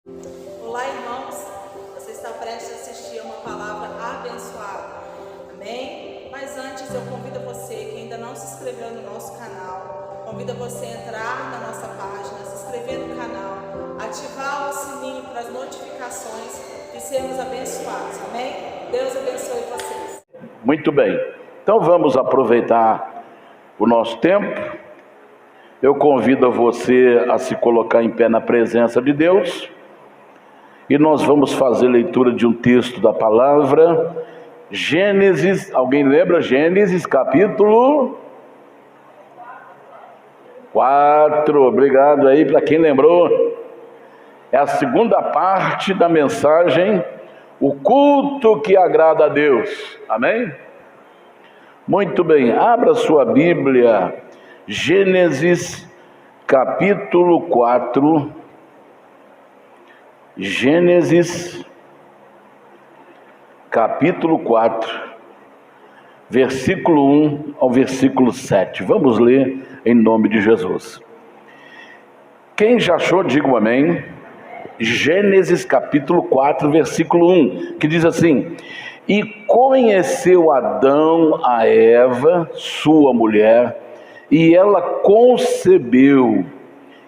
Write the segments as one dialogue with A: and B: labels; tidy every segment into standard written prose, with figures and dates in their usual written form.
A: Olá, irmãos, você está prestes a assistir a uma palavra abençoada, amém? Mas antes eu convido você que ainda não se inscreveu no nosso canal, convido você a entrar na nossa página, se inscrever no canal, ativar o sininho para as notificações de sermos abençoados, amém? Deus abençoe vocês.
B: Muito bem, então vamos aproveitar o nosso tempo. Eu convido você a se colocar em pé na presença de Deus. E nós vamos fazer leitura de um texto da palavra, Gênesis, alguém lembra? Gênesis capítulo 4, obrigado aí para quem lembrou. É a segunda parte da mensagem, o culto que agrada a Deus, amém? Muito bem, abra sua Bíblia, Gênesis capítulo 4, Gênesis, capítulo 4, versículo 1 ao versículo 7. Vamos ler em nome de Jesus. Quem já achou, diga um amém. Gênesis, capítulo 4, versículo 1, que diz assim: E conheceu Adão a Eva, sua mulher, e ela concebeu,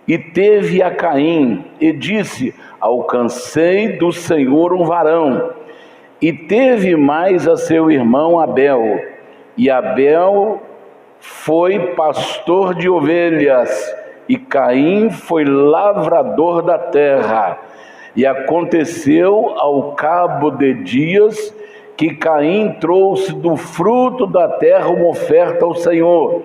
B: e teve a Caim, e disse: Alcancei do Senhor um varão. E teve mais a seu irmão Abel, e Abel foi pastor de ovelhas, e Caim foi lavrador da terra. E aconteceu ao cabo de dias que Caim trouxe do fruto da terra uma oferta ao Senhor.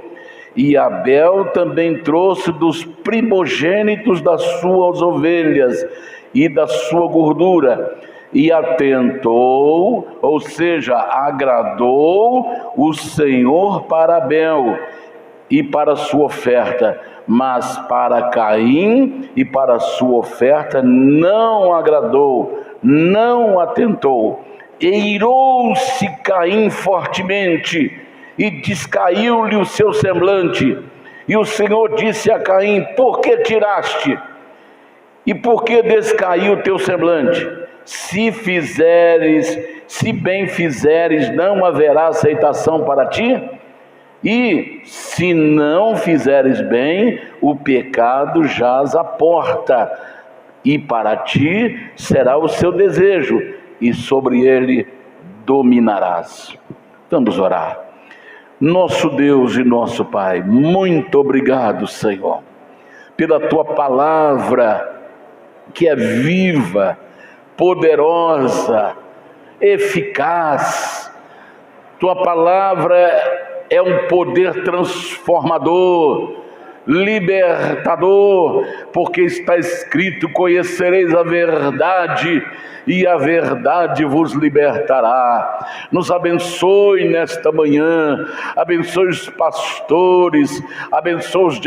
B: E Abel também trouxe dos primogênitos das suas ovelhas e da sua gordura. E atentou, ou seja, agradou o Senhor para Abel e para a sua oferta, mas para Caim e para a sua oferta não agradou, não atentou. Eirou-se Caim fortemente, e descaiu-lhe o seu semblante. E o Senhor disse a Caim: Por que tiraste? E por que descaiu o teu semblante? Se bem fizeres, não haverá aceitação para ti? E se não fizeres bem, o pecado jaz à porta, e para ti será o seu desejo, e sobre ele dominarás. Vamos orar. Nosso Deus e nosso Pai, muito obrigado, Senhor, pela Tua palavra, que é viva, poderosa, eficaz. Tua palavra é um poder transformador, libertador, porque está escrito: conhecereis a verdade, e a verdade vos libertará. Nos abençoe nesta manhã, abençoe os pastores, abençoe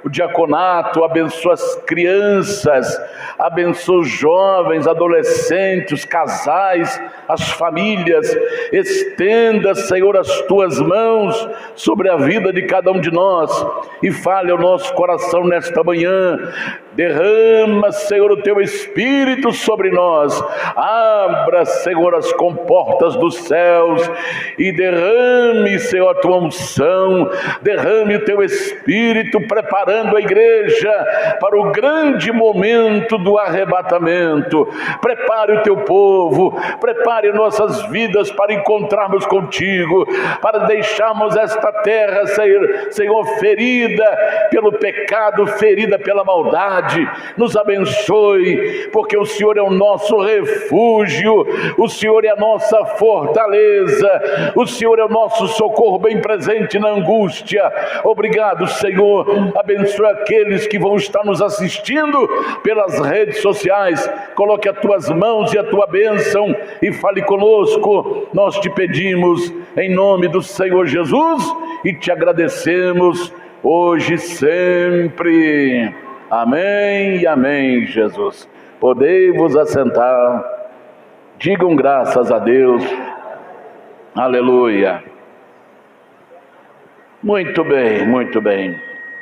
B: o diaconato, abençoe as crianças, abençoe os jovens, adolescentes, os casais, as famílias. Estenda, Senhor, as tuas mãos sobre a vida de cada um de nós e fale ao nosso coração nesta manhã. Derrama, Senhor, o teu Espírito sobre nós. Abra, Senhor, as comportas dos céus e derrame, Senhor, a tua unção. Derrame o teu Espírito, preparando a igreja para o grande momento do arrebatamento. Prepare o teu povo, prepare nossas vidas para encontrarmos contigo, para deixarmos esta terra, Senhor, ferida pelo pecado, ferida pela maldade. Nos abençoe, porque o Senhor é o nosso refúgio, o Senhor é a nossa fortaleza, o Senhor é o nosso socorro bem presente na angústia. Obrigado, Senhor. Abençoe aqueles que vão estar nos assistindo pelas redes sociais. Coloque as tuas mãos e a tua bênção e fale conosco. Nós te pedimos em nome do Senhor Jesus e te agradecemos hoje e sempre. Amém e amém, Jesus. Podei-vos assentar. Digam graças a Deus. Aleluia. Muito bem, muito bem.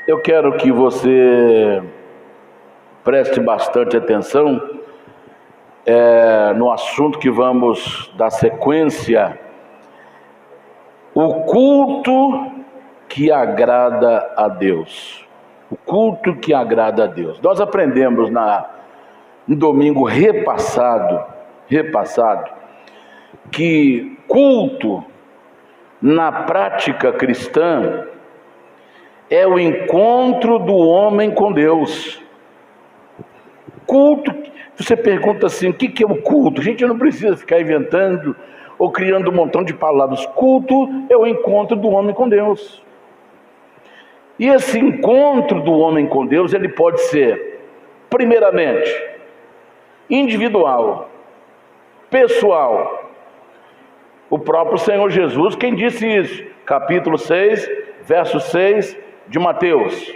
B: Eu quero que você preste bastante atenção no assunto que vamos dar sequência, o culto que agrada a Deus. O culto que agrada a Deus. Nós aprendemos no domingo repassado, que culto na prática cristã é o encontro do homem com Deus. Culto, você pergunta assim, o que é o culto? A gente não precisa ficar inventando ou criando um montão de palavras. Culto é o encontro do homem com Deus. E esse encontro do homem com Deus, ele pode ser, primeiramente, individual, pessoal. O próprio Senhor Jesus, quem disse isso? Capítulo 6, verso 6 de Mateus.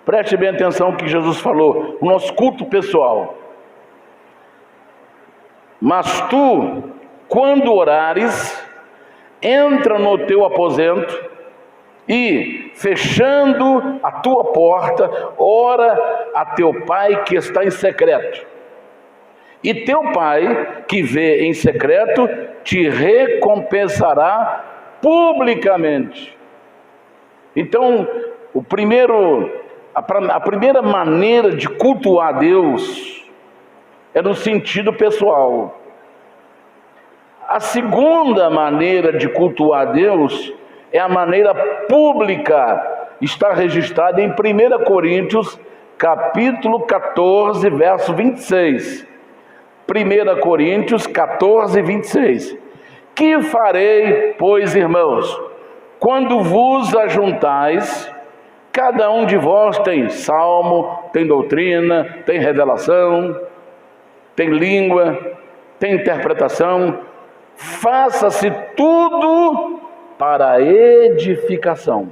B: Preste bem atenção no que Jesus falou, o nosso culto pessoal. Mas tu, quando orares, entra no teu aposento e, fechando a tua porta, ora a teu Pai que está em secreto. E teu Pai, que vê em secreto, te recompensará publicamente. Então, a primeira maneira de cultuar Deus é no sentido pessoal. A segunda maneira de cultuar Deus é a maneira pública. Está registrada em 1 Coríntios, capítulo 14, verso 26. 1 Coríntios 14, 26. Que farei, pois, irmãos, quando vos ajuntais? Cada um de vós tem salmo, tem doutrina, tem revelação, tem língua, tem interpretação. Faça-se tudo para a edificação.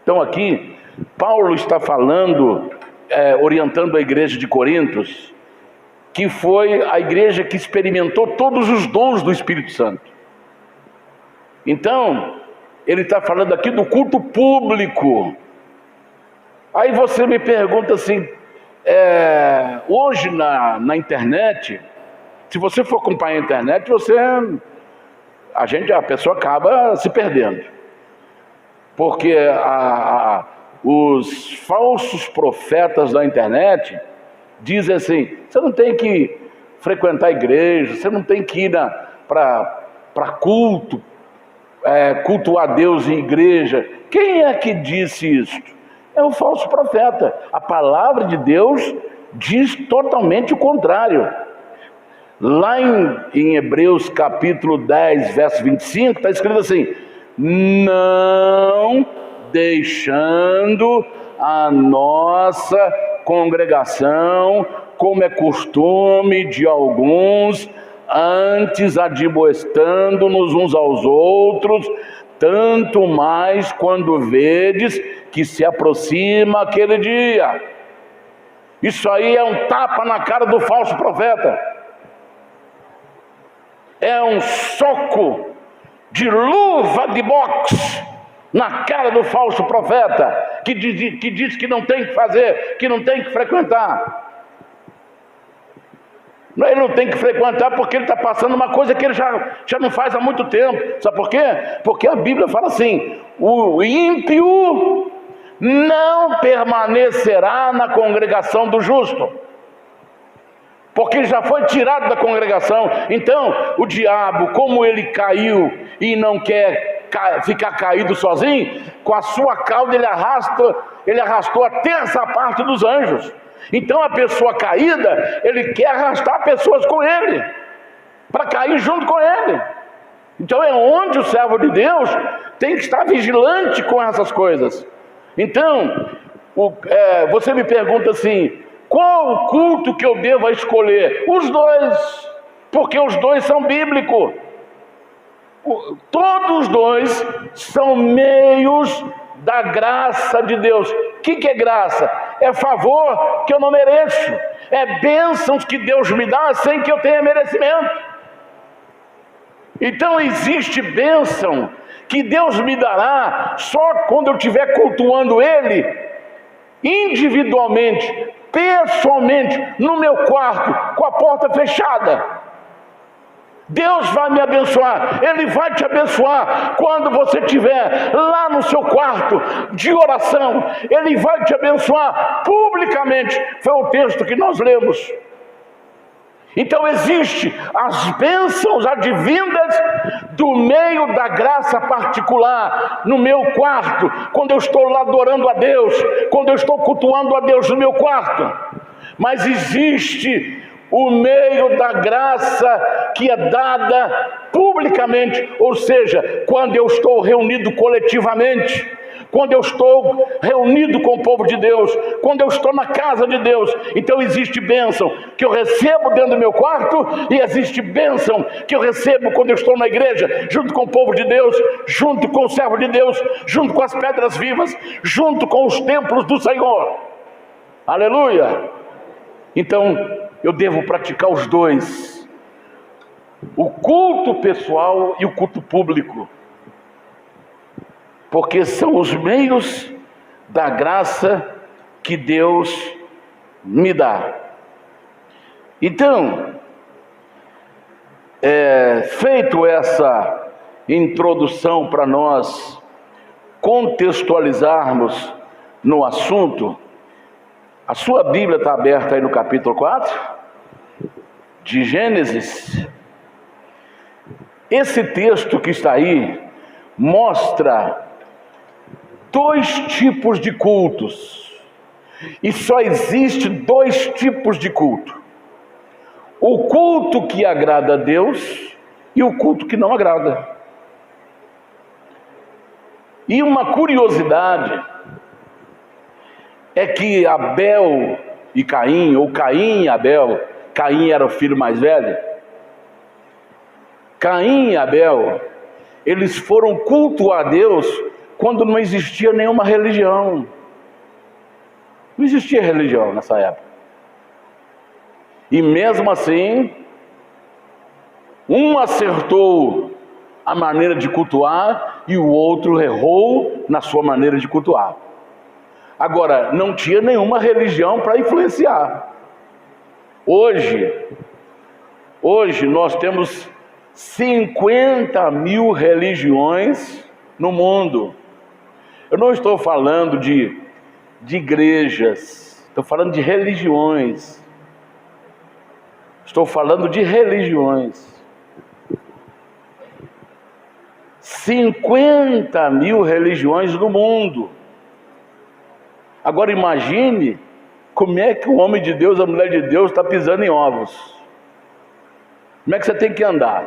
B: Então aqui, Paulo está falando, orientando a igreja de Corintos, que foi a igreja que experimentou todos os dons do Espírito Santo. Então, ele está falando aqui do culto público. Aí você me pergunta assim, hoje na internet, se você for acompanhar a internet, a pessoa acaba se perdendo. Porque os falsos profetas da internet dizem assim, você não tem que frequentar a igreja, você não tem que ir para culto, cultuar Deus em igreja. Quem é que disse isso? É o falso profeta. A palavra de Deus diz totalmente o contrário. Lá em Hebreus capítulo 10, verso 25, está escrito assim, não deixando a nossa congregação, como é costume de alguns, antes admoestando-nos uns aos outros, tanto mais quando vedes que se aproxima aquele dia. Isso aí é um tapa na cara do falso profeta. É um soco de luva de boxe na cara do falso profeta, que diz que não tem que fazer, que não tem que frequentar. Ele não tem que frequentar porque ele está passando uma coisa que ele já não faz há muito tempo. Sabe por quê? Porque a Bíblia fala assim, o ímpio não permanecerá na congregação do justo, porque ele já foi tirado da congregação. Então o diabo, como ele caiu e não quer ficar caído sozinho, com a sua cauda ele arrastou a terça parte dos anjos. Então a pessoa caída, ele quer arrastar pessoas com ele, para cair junto com ele. Então é onde o servo de Deus tem que estar vigilante com essas coisas. Então, você me pergunta assim, qual o culto que eu devo escolher? Os dois, porque os dois são bíblicos. Todos os dois são meios da graça de Deus. O que é graça? É favor que eu não mereço, é bênçãos que Deus me dá sem que eu tenha merecimento. Então existe bênção que Deus me dará só quando eu estiver cultuando Ele individualmente, pessoalmente, no meu quarto, com a porta fechada. Deus vai me abençoar, Ele vai te abençoar quando você estiver lá no seu quarto de oração. Ele vai te abençoar publicamente. Foi o texto que nós lemos. Então existe as bênçãos advindas do meio da graça particular, no meu quarto, quando eu estou lá adorando a Deus, quando eu estou cultuando a Deus no meu quarto. Mas existe o meio da graça que é dada publicamente, ou seja, quando eu estou reunido coletivamente, quando eu estou reunido com o povo de Deus, quando eu estou na casa de Deus. Então existe bênção que eu recebo dentro do meu quarto, e existe bênção que eu recebo quando eu estou na igreja, junto com o povo de Deus, junto com o servo de Deus, junto com as pedras vivas, junto com os templos do Senhor. Aleluia! Então eu devo praticar os dois, o culto pessoal e o culto público, porque são os meios da graça que Deus me dá. Então, feito essa introdução para nós contextualizarmos no assunto, a sua Bíblia está aberta aí no capítulo 4 de Gênesis. Esse texto que está aí mostra dois tipos de cultos, e só existe dois tipos de culto: o culto que agrada a Deus e o culto que não agrada. E uma curiosidade é que Abel e Caim, ou Caim e Abel, Caim era o filho mais velho, Caim e Abel, eles foram cultuar a Deus quando não existia nenhuma religião. Não existia religião nessa época. E mesmo assim, um acertou a maneira de cultuar e o outro errou na sua maneira de cultuar. Agora, não tinha nenhuma religião para influenciar. Hoje nós temos 50 mil religiões no mundo. Eu não estou falando de igrejas, estou falando de religiões. Estou falando de religiões. 50 mil religiões no mundo. Agora imagine como é que o homem de Deus, a mulher de Deus está pisando em ovos. Como é que você tem que andar?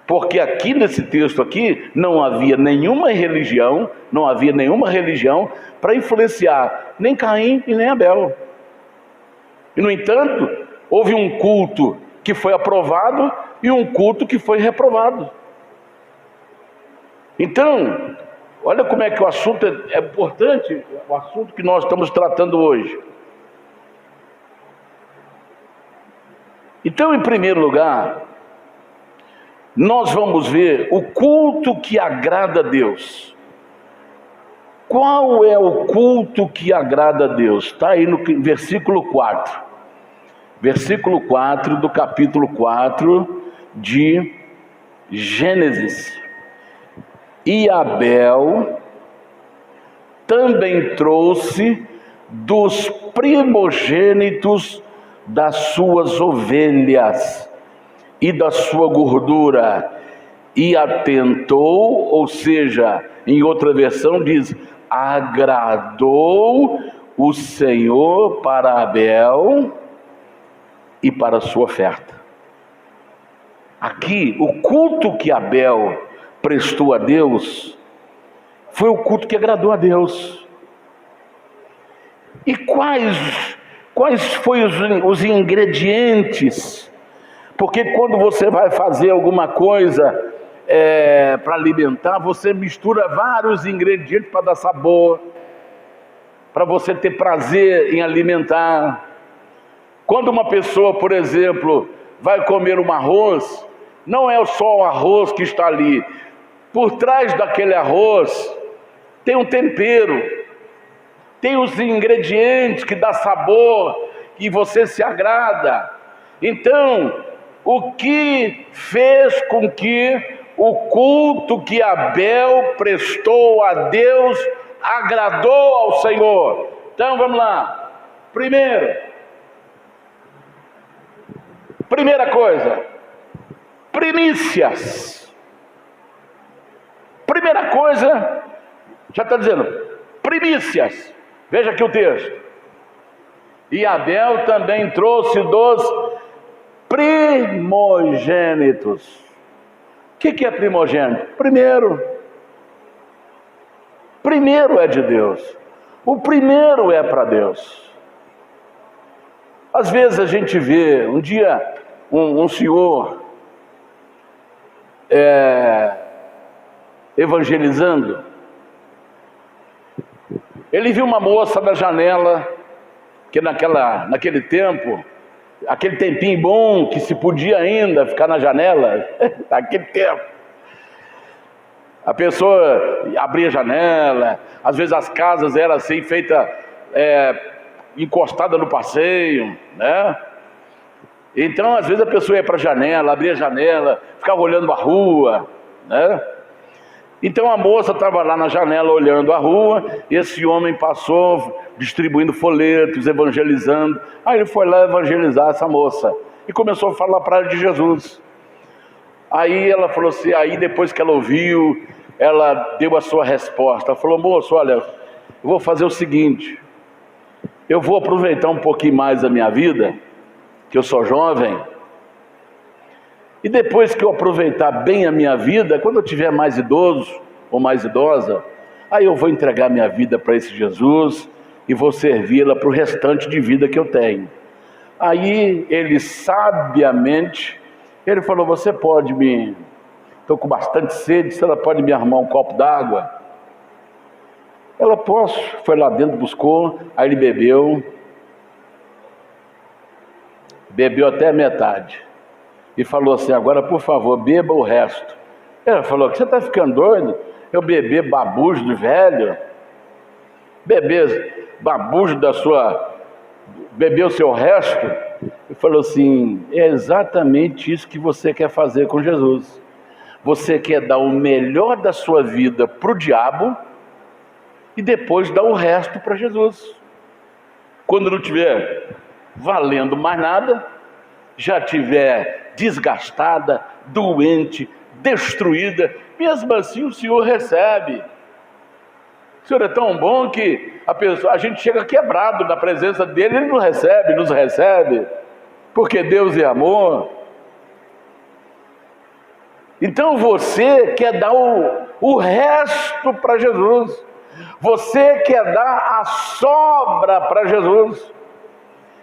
B: Porque aqui nesse texto aqui não havia nenhuma religião para influenciar nem Caim e nem Abel. E no entanto, houve um culto que foi aprovado e um culto que foi reprovado. Então, olha como é que o assunto é importante, o assunto que nós estamos tratando hoje. Então, em primeiro lugar, nós vamos ver o culto que agrada a Deus. Qual é o culto que agrada a Deus? Está aí no versículo 4. Versículo 4 do capítulo 4 de Gênesis. E Abel também trouxe dos primogênitos das suas ovelhas e da sua gordura, e atentou, ou seja, em outra versão diz, agradou o Senhor para Abel e para a sua oferta. Aqui, o culto que Abel prestou a Deus foi o culto que agradou a Deus. E quais foram os ingredientes? Porque quando você vai fazer alguma coisa para alimentar, você mistura vários ingredientes para dar sabor, para você ter prazer em alimentar. Quando uma pessoa, por exemplo, vai comer um arroz, não é só o arroz que está ali. Por trás daquele arroz tem um tempero, tem os ingredientes que dá sabor, que você se agrada. Então, o que fez com que o culto que Abel prestou a Deus agradou ao Senhor? Então vamos lá. Primeira coisa, primícias. Primeira coisa, já está dizendo, primícias. Veja aqui o texto. E Abel também trouxe dos primogênitos. O que é primogênito? Primeiro é de Deus. O primeiro é para Deus. Às vezes a gente vê, um dia, um senhor evangelizando. Ele viu uma moça na janela, que naquele tempo, aquele tempinho bom que se podia ainda ficar na janela, naquele tempo. A pessoa abria a janela, às vezes as casas eram assim, feitas encostada no passeio, né? Então, às vezes a pessoa ia para a janela, abria a janela, ficava olhando a rua, né? Então a moça estava lá na janela olhando a rua, e esse homem passou distribuindo folhetos, evangelizando. Aí ele foi lá evangelizar essa moça e começou a falar para ela de Jesus. Aí ela falou assim, aí depois que ela ouviu, ela deu a sua resposta. Ela falou: moço, olha, eu vou fazer o seguinte, eu vou aproveitar um pouquinho mais da minha vida, que eu sou jovem, e depois que eu aproveitar bem a minha vida, quando eu tiver mais idoso ou mais idosa, aí eu vou entregar minha vida para esse Jesus e vou servi-la para o restante de vida que eu tenho. Aí ele sabiamente, ele falou: você pode estou com bastante sede, se ela pode me arrumar um copo d'água? Ela: posso. Foi lá dentro, buscou, aí ele bebeu até a metade e falou assim: agora por favor, beba o resto. Ela falou: que você está ficando doido? Eu beber babujo de velho? Beber babujo beber o seu resto? Ele falou assim: é exatamente isso que você quer fazer com Jesus. Você quer dar o melhor da sua vida para o diabo e depois dar o resto para Jesus. Quando não tiver valendo mais nada, já tiver desgastada, doente, destruída, mesmo assim o Senhor recebe. O Senhor é tão bom que a gente chega quebrado na presença dele, ele nos recebe, porque Deus é amor. Então você quer dar o resto para Jesus, você quer dar a sobra para Jesus.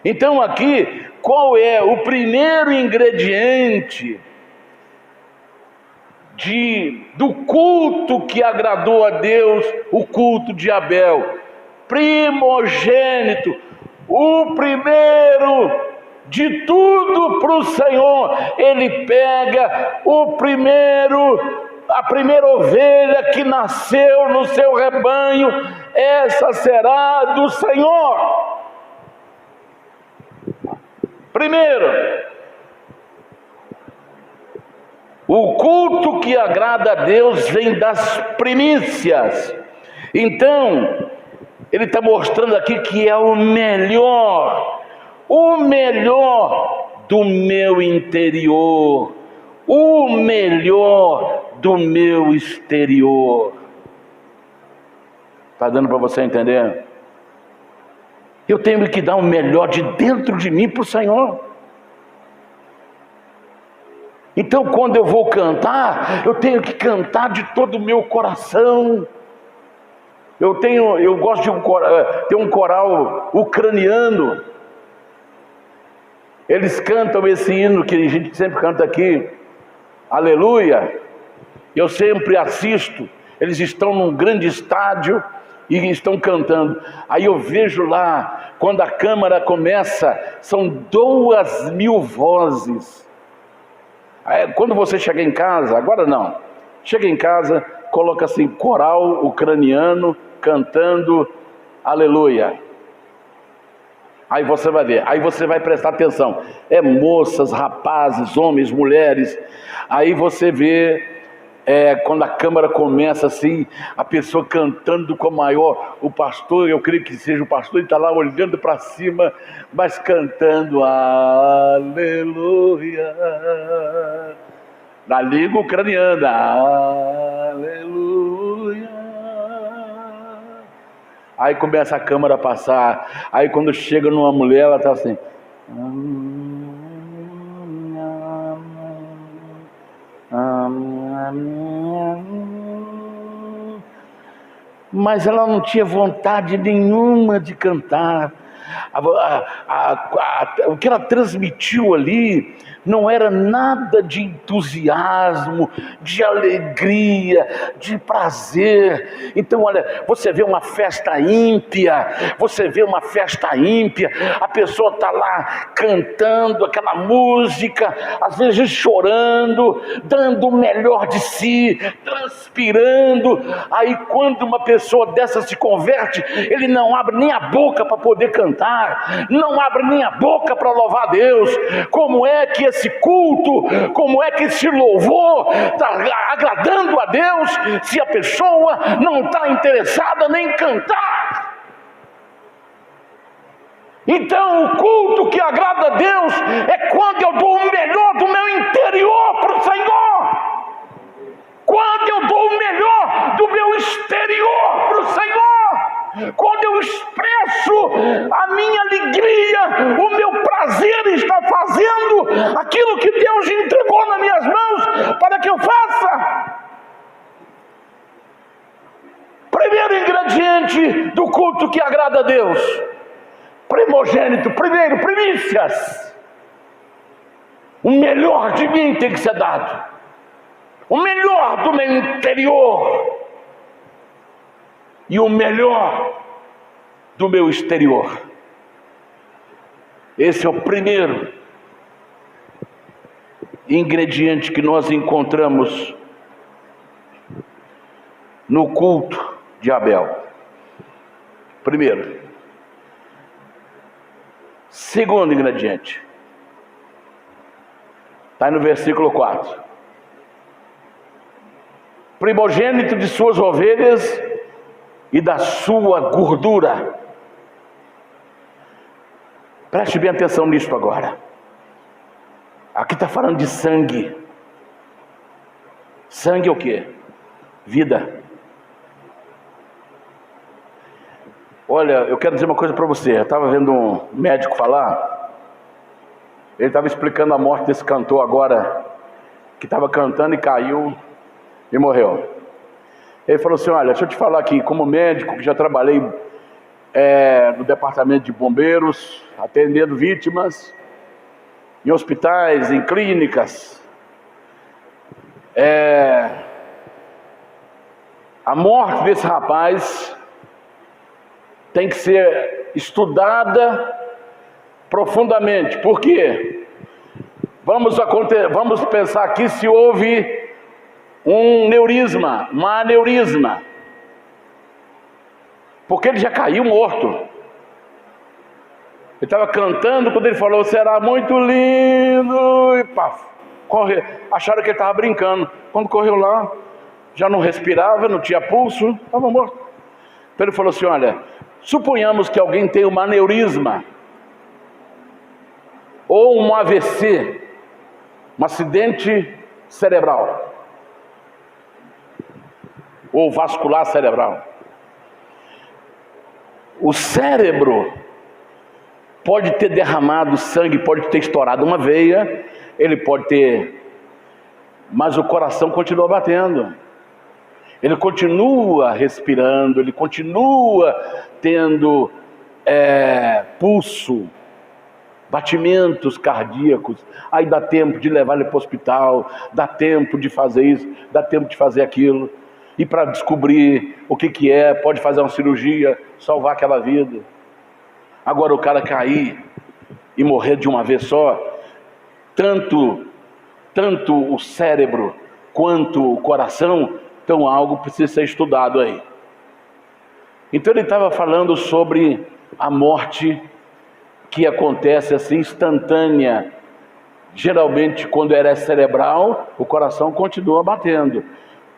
B: Então aqui, qual é o primeiro ingrediente do culto que agradou a Deus? O culto de Abel, primogênito, o primeiro de tudo para o Senhor. Ele pega a primeira ovelha que nasceu no seu rebanho, essa será do Senhor. Primeiro, o culto que agrada a Deus vem das primícias. Então, ele está mostrando aqui que é o melhor do meu interior, o melhor do meu exterior. Está dando para você entender? Eu tenho que dar o melhor de dentro de mim para o Senhor. Então, quando eu vou cantar, eu tenho que cantar de todo o meu coração. Eu gosto de ter um coral ucraniano. Eles cantam esse hino que a gente sempre canta aqui, Aleluia. Eu sempre assisto, eles estão num grande estádio e estão cantando. Aí eu vejo lá, quando a câmara começa, são 2.000 vozes. Aí, quando você chega em casa, agora não, chega em casa, coloca assim, coral ucraniano cantando aleluia. Aí você vai ver, aí você vai prestar atenção. É moças, rapazes, homens, mulheres. Aí você vê, quando a câmara começa assim, a pessoa cantando com a maior, o pastor, eu creio que seja o pastor, ele está lá olhando para cima, mas cantando, aleluia. Na língua ucraniana, aleluia. Aí começa a câmara a passar. Aí quando chega numa mulher, ela está assim. Mas ela não tinha vontade nenhuma de cantar. O que ela transmitiu ali não era nada de entusiasmo, de alegria, de prazer. Então, olha, você vê uma festa ímpia, a pessoa está lá cantando aquela música, às vezes chorando, dando o melhor de si, transpirando. Aí quando uma pessoa dessa se converte, ele não abre nem a boca para poder cantar, não abre nem a boca para louvar a Deus. Como é que esse culto, como é que esse louvor está agradando a Deus, se a pessoa não está interessada nem em cantar? Então o culto que agrada a Deus é quando eu dou o melhor do meu interior para o Senhor, quando eu dou o melhor do meu exterior para o Senhor, quando eu expresso a minha alegria, o meu prazer em estar fazendo aquilo que Deus entregou nas minhas mãos para que eu faça. Primeiro ingrediente do culto que agrada a Deus: primogênito, primícias. O melhor de mim tem que ser dado, o melhor do meu interior e o melhor do meu exterior. Esse é o primeiro ingrediente que nós encontramos no culto de Abel. Primeiro. Segundo ingrediente, está no versículo 4. Primogênito de suas ovelhas e da sua gordura. Preste bem atenção nisso agora. Aqui está falando de sangue. Sangue é o quê? Vida. Olha, eu quero dizer uma coisa para você. Eu estava vendo um médico falar. Ele estava explicando a morte desse cantor agora, que estava cantando e caiu e morreu. Ele falou assim: olha, deixa eu te falar aqui, como médico que já trabalhei no departamento de bombeiros, atendendo vítimas em hospitais, em clínicas. A morte desse rapaz tem que ser estudada profundamente. Por quê? Vamos pensar aqui se houve um aneurisma, porque ele já caiu morto. Ele estava cantando, quando ele falou será muito lindo, e pá, acharam que ele estava brincando. Quando correu lá, já não respirava, não tinha pulso, estava morto. Então ele falou assim: olha, suponhamos que alguém tenha um aneurisma ou um AVC, um acidente cerebral ou vascular cerebral. O cérebro pode ter derramado sangue, pode ter estourado uma veia, ele pode ter, mas o coração continua batendo. Ele continua respirando, ele continua tendo pulso, batimentos cardíacos. Aí dá tempo de levar ele para o hospital, dá tempo de fazer isso, dá tempo de fazer aquilo. E para descobrir o que é, pode fazer uma cirurgia, salvar aquela vida. Agora o cara cair e morrer de uma vez só, tanto o cérebro quanto o coração, então algo precisa ser estudado aí. Então ele estava falando sobre a morte que acontece assim instantânea. Geralmente quando era cerebral, o coração continua batendo.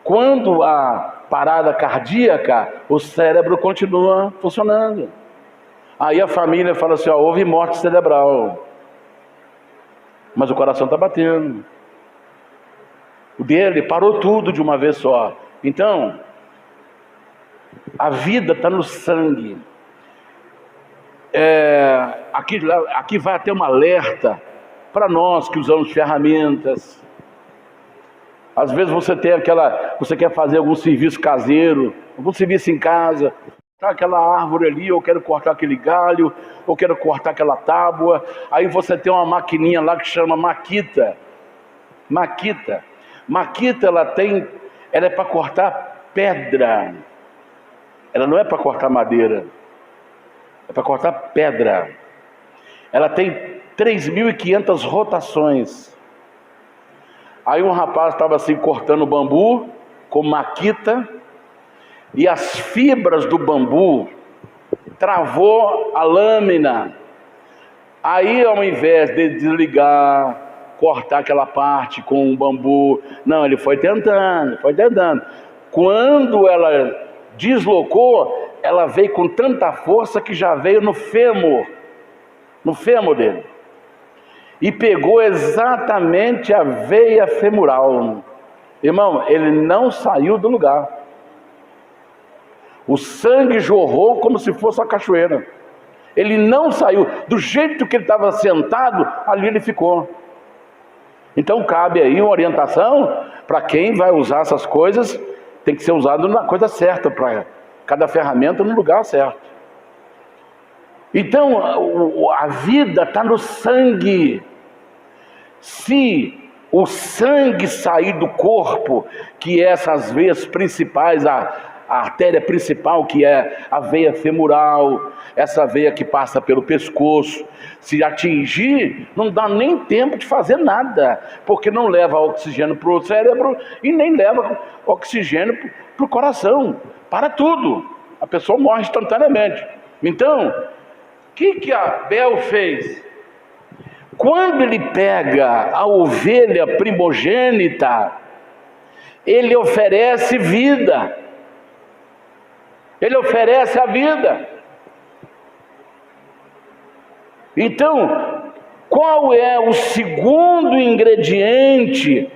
B: Quando há parada cardíaca, o cérebro continua funcionando. Aí a família fala assim, houve morte cerebral, mas o coração está batendo. O dele parou tudo de uma vez só. Então, a vida está no sangue. Aqui vai até um alerta para nós que usamos ferramentas. Às vezes você quer fazer algum serviço caseiro, algum serviço em casa, tá aquela árvore ali, eu quero cortar aquele galho, eu quero cortar aquela tábua. Aí você tem uma maquininha lá que chama maquita. Maquita, ela é para cortar pedra. Ela não é para cortar madeira, é para cortar pedra. Ela tem 3.500 rotações. Aí um rapaz estava assim cortando bambu com maquita, e as fibras do bambu travou a lâmina. Aí ao invés de desligar, cortar aquela parte com o bambu, não, ele foi tentando. Quando ela deslocou, ela veio com tanta força que já veio no fêmur dele, e pegou exatamente a veia femoral. Irmão, ele não saiu do lugar. O sangue jorrou como se fosse uma cachoeira. Ele não saiu. Do jeito que ele estava sentado, ali ele ficou. Então cabe aí uma orientação para quem vai usar essas coisas. Tem que ser usado na coisa certa, para cada ferramenta no lugar certo. Então a vida está no sangue. Se o sangue sair do corpo, que é essas veias principais, a artéria principal, que é a veia femoral, essa veia que passa pelo pescoço, se atingir, não dá nem tempo de fazer nada, porque não leva oxigênio para o cérebro e nem leva oxigênio para o coração. Para tudo, a pessoa morre instantaneamente. Então, o que Abel fez? Quando ele pega a ovelha primogênita, ele oferece vida. Ele oferece a vida. Então, qual é o segundo ingrediente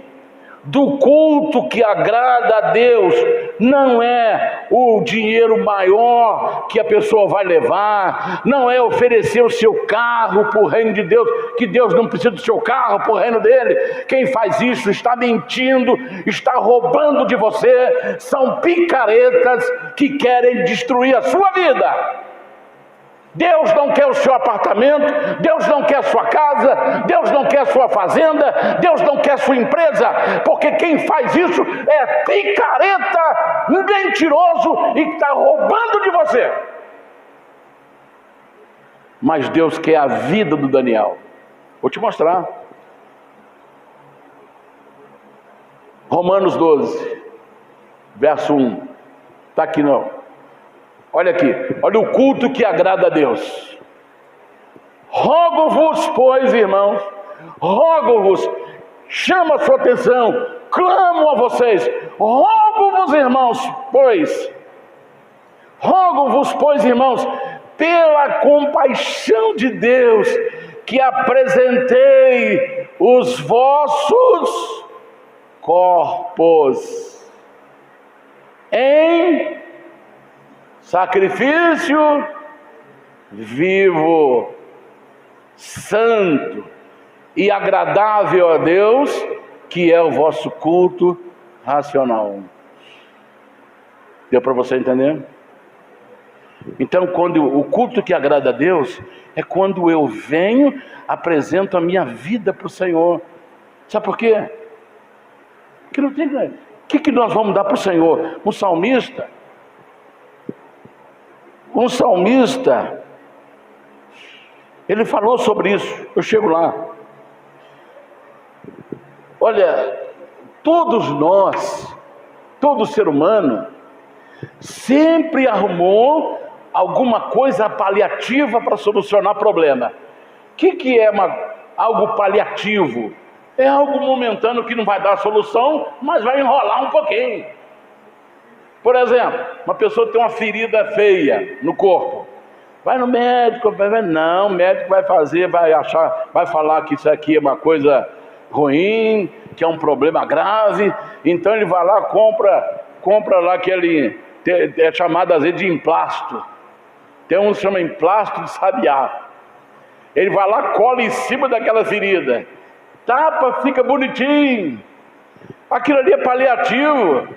B: do culto que agrada a Deus? Não é o dinheiro maior que a pessoa vai levar, não é oferecer o seu carro para o reino de Deus, que Deus não precisa do seu carro para o reino dele. Quem faz isso está mentindo, está roubando de você. São picaretas que querem destruir a sua vida. Deus não quer o seu apartamento, Deus não quer a sua casa, Deus não quer a sua fazenda, Deus não quer a sua empresa, porque quem faz isso é picareta, mentiroso e está roubando de você. Mas Deus quer a vida do Daniel. Vou te mostrar. Romanos 12, verso 1. Está aqui não. Olha aqui, olha o culto que agrada a Deus. Rogo-vos, pois, irmãos, rogo-vos, chama a sua atenção, clamo a vocês, rogo-vos, irmãos, irmãos, pela compaixão de Deus, que apresentei os vossos corpos em sacrifício vivo, santo e agradável a Deus, que é o vosso culto racional. Deu para você entender? Então, quando o culto que agrada a Deus é quando eu venho, apresento a minha vida para o Senhor. Sabe por quê? Que não tem, o que nós vamos dar para o Senhor? Um salmista, ele falou sobre isso. Eu chego lá. Olha, todos nós, todo ser humano, sempre arrumou alguma coisa paliativa para solucionar problema. O que é algo paliativo? É algo momentâneo que não vai dar solução, mas vai enrolar um pouquinho. Por exemplo, uma pessoa tem uma ferida feia no corpo. Vai no médico, não, o médico vai falar que isso aqui é uma coisa ruim, que é um problema grave. Então ele vai lá, compra lá aquele, é chamado às vezes de emplasto. Tem um que chama emplasto de sabiá. Ele vai lá, cola em cima daquela ferida, tapa, fica bonitinho. Aquilo ali é paliativo.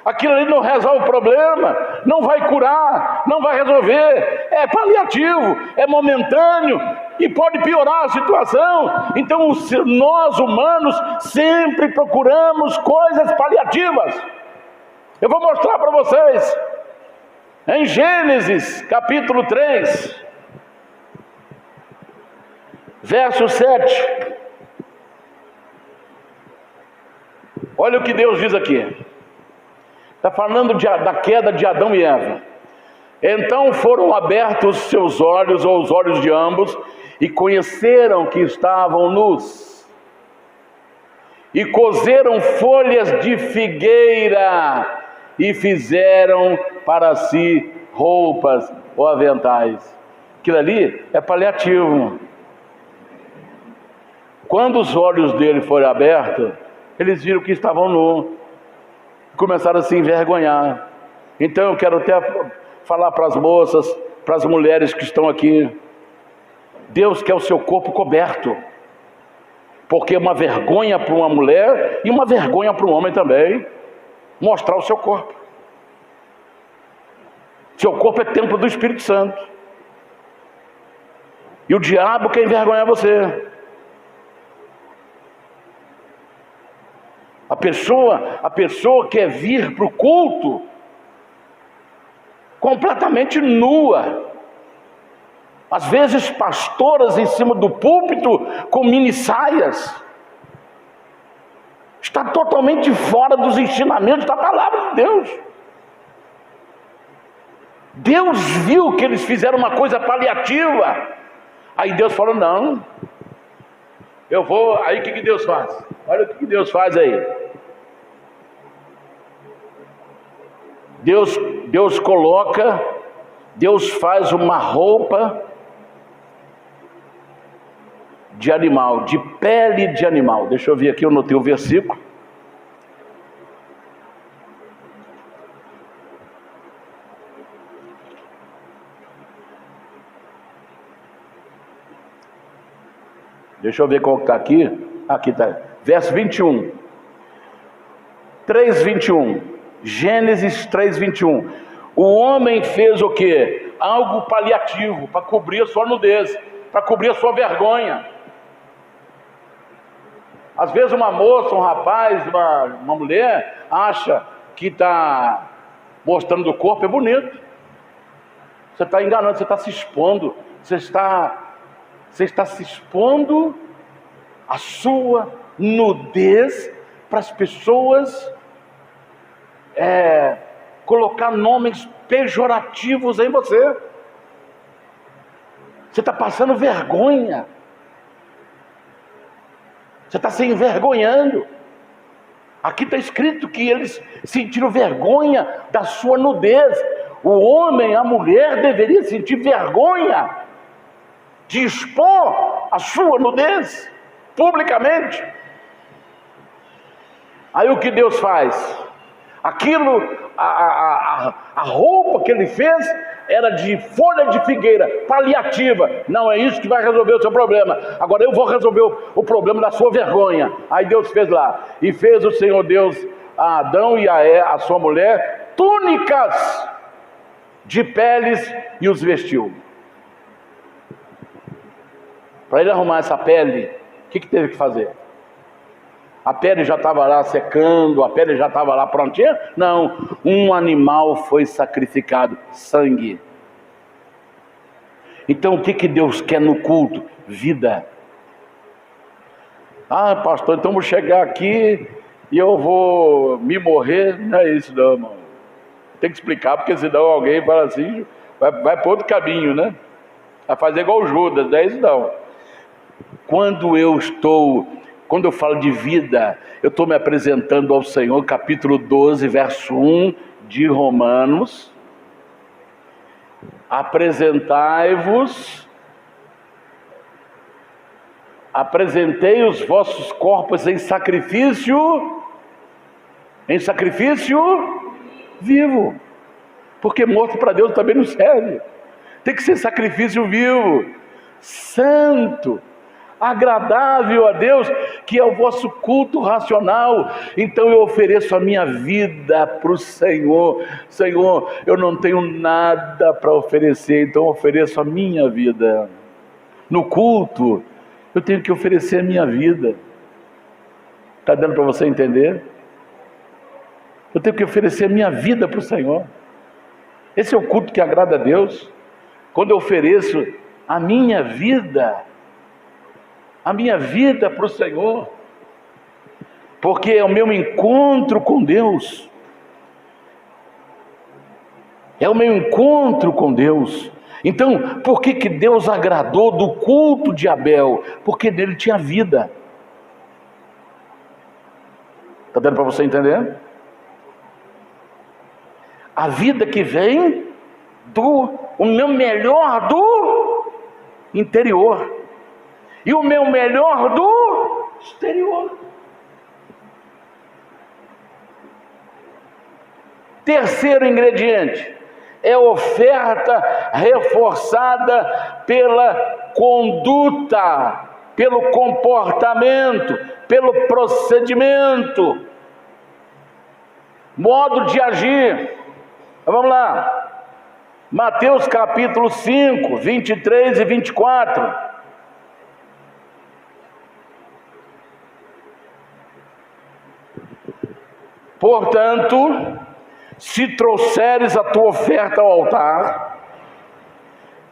B: Aquilo ali não resolve o problema, não vai curar, não vai resolver. É paliativo, é momentâneo e pode piorar a situação. Então nós humanos sempre procuramos coisas paliativas. Eu vou mostrar para vocês. Em Gênesis capítulo 3, verso 7. Olha o que Deus diz aqui. Está falando da queda de Adão e Eva. Então foram abertos seus olhos, ou os olhos de ambos, e conheceram que estavam nus. E coseram folhas de figueira, e fizeram para si roupas ou aventais. Aquilo ali é paliativo. Quando os olhos dele foram abertos, eles viram que estavam nus. Começaram a se envergonhar. Então eu quero até falar para as moças, para as mulheres que estão aqui: Deus quer o seu corpo coberto, porque é uma vergonha para uma mulher e uma vergonha para um homem também mostrar o seu corpo. Seu corpo é templo do Espírito Santo, e o diabo quer envergonhar você. A pessoa quer vir para o culto completamente nua. Às vezes pastoras em cima do púlpito com mini saias. Está totalmente fora dos ensinamentos da palavra de Deus. Deus viu que eles fizeram uma coisa paliativa. Aí Deus falou: não, eu vou. Aí o que Deus faz? Olha o que Deus faz aí. Deus faz uma roupa de animal, de pele de animal. Deixa eu ver aqui, eu notei o versículo. Deixa eu ver qual que está aqui. Aqui está, verso 21. 3:21. Gênesis 3:21. O homem fez o quê? Algo paliativo, para cobrir a sua nudez, para cobrir a sua vergonha. Às vezes uma moça, um rapaz, uma mulher acha que está mostrando o corpo é bonito. Você está enganando, você está se expondo. Você está se expondo a sua nudez para as pessoas colocar nomes pejorativos em você. Você está passando vergonha. Você está se envergonhando. Aqui está escrito que eles sentiram vergonha da sua nudez. O homem, a mulher deveria sentir vergonha de expor a sua nudez publicamente. Aí o que Deus faz? Aquilo, a roupa que ele fez era de folha de figueira, paliativa. Não é isso que vai resolver o seu problema. Agora eu vou resolver o problema da sua vergonha. Aí Deus fez lá, e fez o Senhor Deus a Adão e a sua mulher túnicas de peles e os vestiu. Para ele arrumar essa pele, o que teve que fazer? A pele já estava lá secando, a pele já estava lá prontinha? Não, um animal foi sacrificado, sangue. Então o que Deus quer no culto? Vida. Ah, pastor, então vou chegar aqui e eu vou me morrer. Não é isso não, irmão. Tem que explicar, porque senão alguém fala assim, vai para outro caminho, né? Vai fazer igual o Judas, não é isso não. Quando eu falo de vida, eu estou me apresentando ao Senhor, capítulo 12, verso 1 de Romanos. Apresentei os vossos corpos em sacrifício vivo, porque morto para Deus também não serve. Tem que ser sacrifício vivo, santo, agradável a Deus, que é o vosso culto racional. Então eu ofereço a minha vida para o Senhor. Senhor, eu não tenho nada para oferecer, então eu ofereço a minha vida. No culto, eu tenho que oferecer a minha vida. Está dando para você entender? Eu tenho que oferecer a minha vida para o Senhor. Esse é o culto que agrada a Deus. Quando eu ofereço a minha vida para o Senhor, porque é o meu encontro com Deus. É o meu encontro com Deus. Então, por que Deus agradou do culto de Abel? Porque nele tinha vida. Está dando para você entender? A vida que vem o meu melhor do interior e o meu melhor do exterior. Terceiro ingrediente é oferta reforçada pela conduta, pelo comportamento, pelo procedimento, modo de agir. Vamos lá, Mateus capítulo 5, 23 e 24. Portanto, se trouxeres a tua oferta ao altar,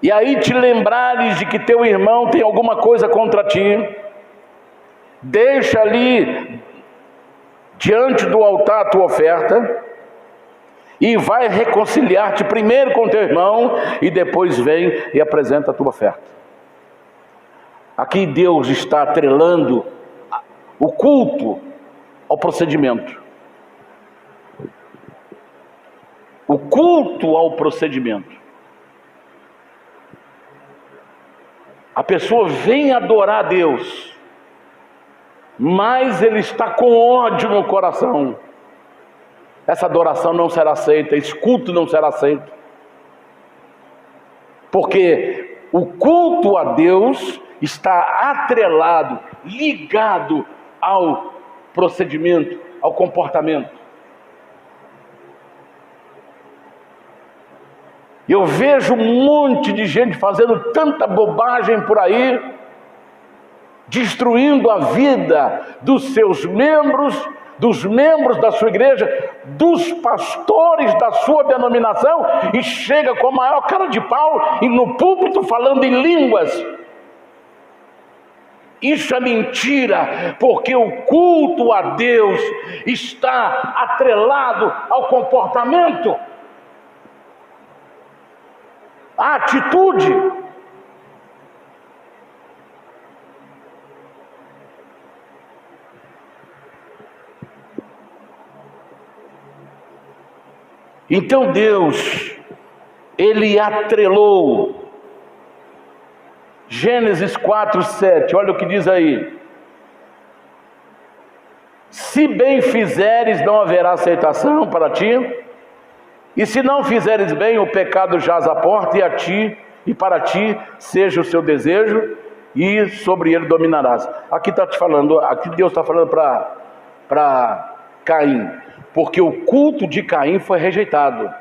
B: e aí te lembrares de que teu irmão tem alguma coisa contra ti, deixa ali diante do altar a tua oferta, e vai reconciliar-te primeiro com teu irmão, e depois vem e apresenta a tua oferta. Aqui Deus está atrelando o culto ao procedimento. O culto ao procedimento. A pessoa vem adorar a Deus, mas ele está com ódio no coração. Essa adoração não será aceita, esse culto não será aceito. Porque o culto a Deus está atrelado, ligado ao procedimento, ao comportamento. Eu vejo um monte de gente fazendo tanta bobagem por aí, destruindo a vida dos seus membros, dos membros da sua igreja, dos pastores da sua denominação, e chega com a maior cara de pau e no púlpito falando em línguas. Isso é mentira, porque o culto a Deus está atrelado ao comportamento, à atitude. Então Deus, Ele atrelou. Gênesis 4:7, olha o que diz aí. Se bem fizeres, não haverá aceitação para ti, e se não fizeres bem, o pecado jaz à porta, e a ti, e para ti, seja o seu desejo, e sobre ele dominarás. Aqui está te falando, aqui Deus está falando para Caim, porque o culto de Caim foi rejeitado.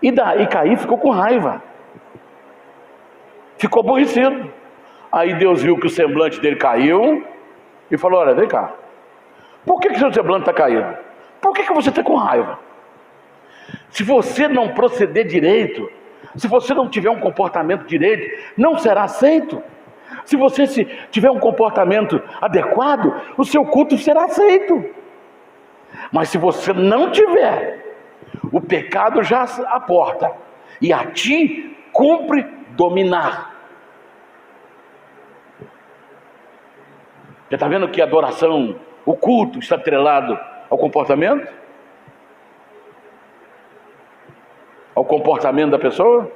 B: E daí Caim ficou com raiva, ficou aborrecido. Aí Deus viu que o semblante dele caiu e falou: olha, vem cá, por que seu semblante está caído? Por que você está com raiva? Se você não proceder direito, se você não tiver um comportamento direito, não será aceito. Se você tiver um comportamento adequado, o seu culto será aceito. Mas se você não tiver o pecado já à porta, e a ti cumpre dominar. Você está vendo que a adoração, o culto está atrelado ao comportamento? Ao comportamento da pessoa?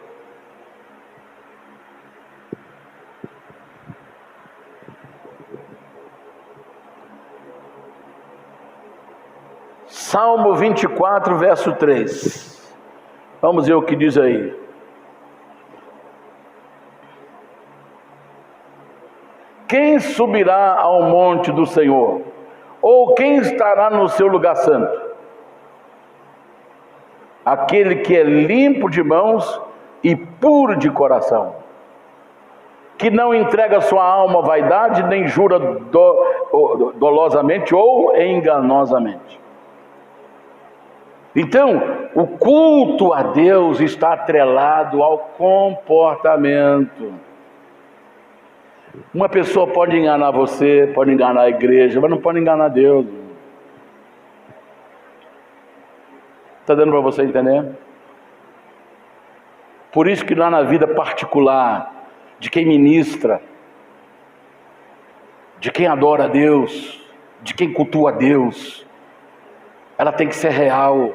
B: Salmo 24, verso 3. Vamos ver o que diz aí. Quem subirá ao monte do Senhor? Ou quem estará no seu lugar santo? Aquele que é limpo de mãos e puro de coração, que não entrega sua alma à vaidade, nem jura dolosamente ou enganosamente. Então, o culto a Deus está atrelado ao comportamento. Uma pessoa pode enganar você, pode enganar a igreja, mas não pode enganar Deus. Está dando para você entender? Por isso que lá na vida particular, de quem ministra, de quem adora a Deus, de quem cultua a Deus, ela tem que ser real.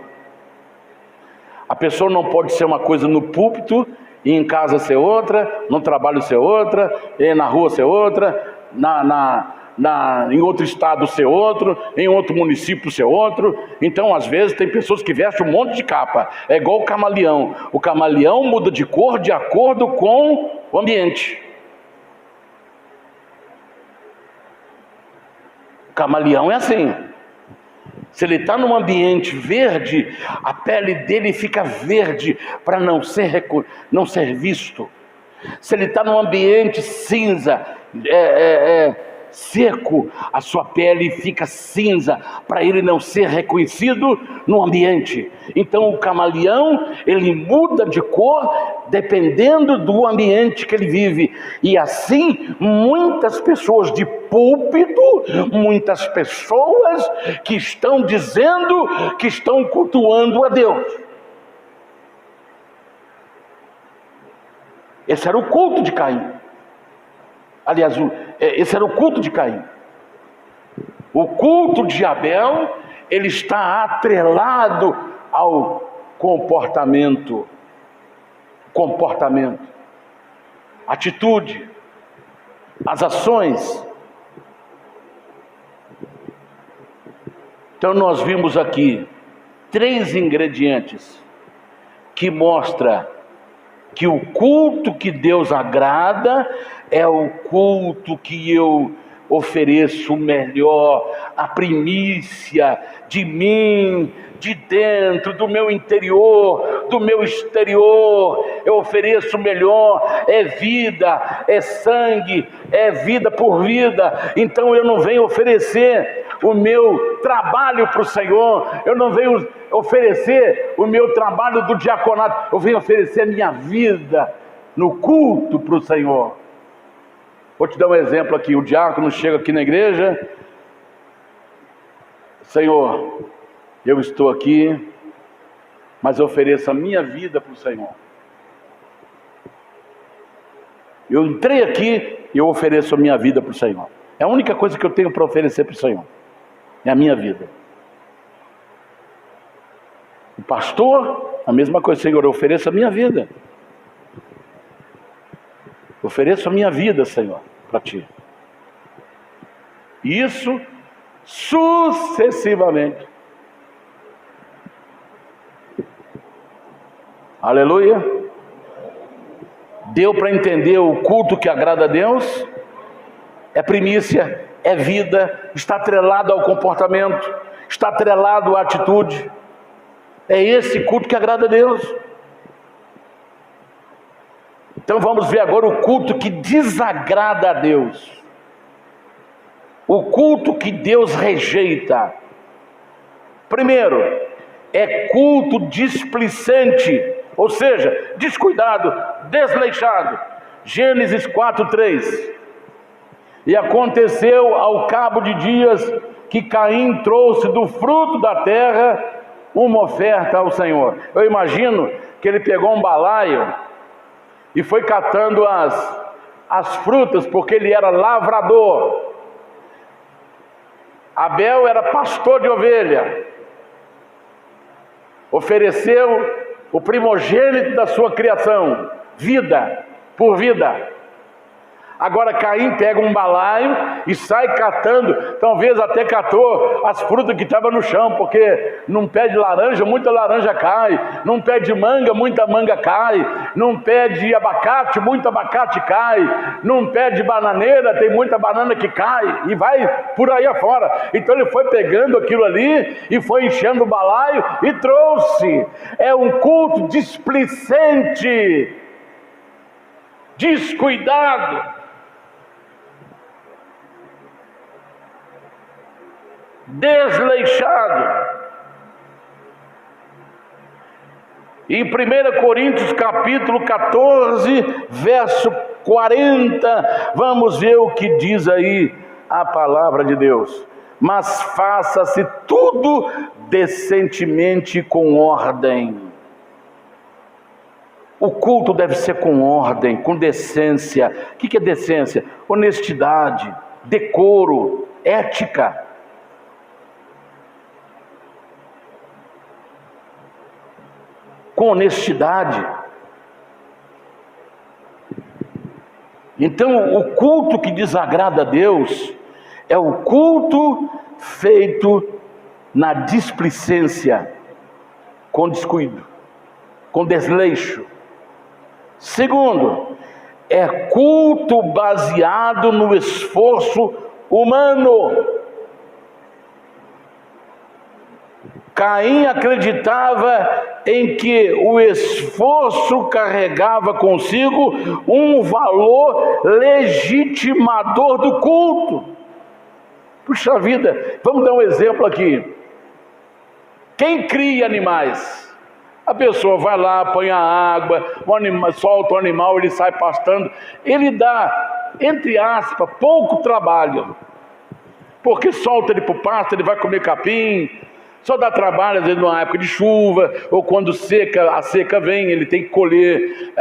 B: A pessoa não pode ser uma coisa no púlpito e em casa ser outra, no trabalho ser outra, e na rua ser outra, em outro estado ser outro, em outro município ser outro. Então, às vezes, tem pessoas que vestem um monte de capa. É igual o camaleão. O camaleão muda de cor de acordo com o ambiente. O camaleão é assim. Se ele está num ambiente verde, a pele dele fica verde para não ser visto. Se ele está num ambiente cinza, seco, a sua pele fica cinza para ele não ser reconhecido no ambiente. Então o camaleão, ele muda de cor dependendo do ambiente que ele vive. E assim muitas pessoas de púlpito, muitas pessoas que estão dizendo que estão cultuando a Deus. Esse era o culto de Caim. Aliás, esse era o culto de Caim. O culto de Abel, ele está atrelado ao comportamento, atitude, as ações. Então nós vimos aqui 3 ingredientes que mostram que o culto que Deus agrada é o culto que eu ofereço o melhor, a primícia de mim, de dentro, do meu interior, do meu exterior. Eu ofereço o melhor, é vida, é sangue, é vida por vida. Então eu não venho oferecer o meu trabalho para o Senhor, eu não venho oferecer o meu trabalho do diaconato, eu venho oferecer a minha vida no culto para o Senhor. Vou te dar um exemplo aqui. O diácono chega aqui na igreja: Senhor, eu estou aqui, mas eu ofereço a minha vida para o Senhor. Eu entrei aqui e eu ofereço a minha vida para o Senhor. É a única coisa que eu tenho para oferecer para o Senhor, é a minha vida. O pastor, a mesma coisa. Senhor, eu ofereço a minha vida. Ofereço a minha vida, Senhor, para Ti. Isso sucessivamente. Aleluia. Deu para entender o culto que agrada a Deus? É primícia, é vida, está atrelado ao comportamento, está atrelado à atitude. É esse culto que agrada a Deus. Então vamos ver agora o culto que desagrada a Deus. O culto que Deus rejeita. Primeiro, é culto displicente, ou seja, descuidado, desleixado. Gênesis 4:3. E aconteceu ao cabo de dias que Caim trouxe do fruto da terra uma oferta ao Senhor. Eu imagino que ele pegou um balaio e foi catando as frutas, porque ele era lavrador. Abel era pastor de ovelha. Ofereceu o primogênito da sua criação, vida por vida. Agora Caim pega um balaio e sai catando, talvez até catou as frutas que estavam no chão, porque num pé de laranja, muita laranja cai, num pé de manga, muita manga cai, num pé de abacate, muito abacate cai, num pé de bananeira, tem muita banana que cai, e vai por aí afora. Então ele foi pegando aquilo ali e foi enchendo o balaio e trouxe. É um culto displicente, descuidado, desleixado. Em 1 Coríntios capítulo 14, verso 40, vamos ver o que diz aí a palavra de Deus. Mas faça-se tudo decentemente, com ordem. O culto deve ser com ordem, com decência. O que é decência? Honestidade, decoro, ética. Com honestidade. Então, o culto que desagrada a Deus é o culto feito na displicência, com descuido, com desleixo. Segundo, é culto baseado no esforço humano. Caim acreditava em que o esforço carregava consigo um valor legitimador do culto. Puxa vida, vamos dar um exemplo aqui. Quem cria animais? A pessoa vai lá, põe a água, solta o animal, ele sai pastando. Ele dá, entre aspas, pouco trabalho, porque solta ele para o pasto, ele vai comer capim. Só dá trabalho, às vezes, numa época de chuva, ou quando a seca vem, ele tem que colher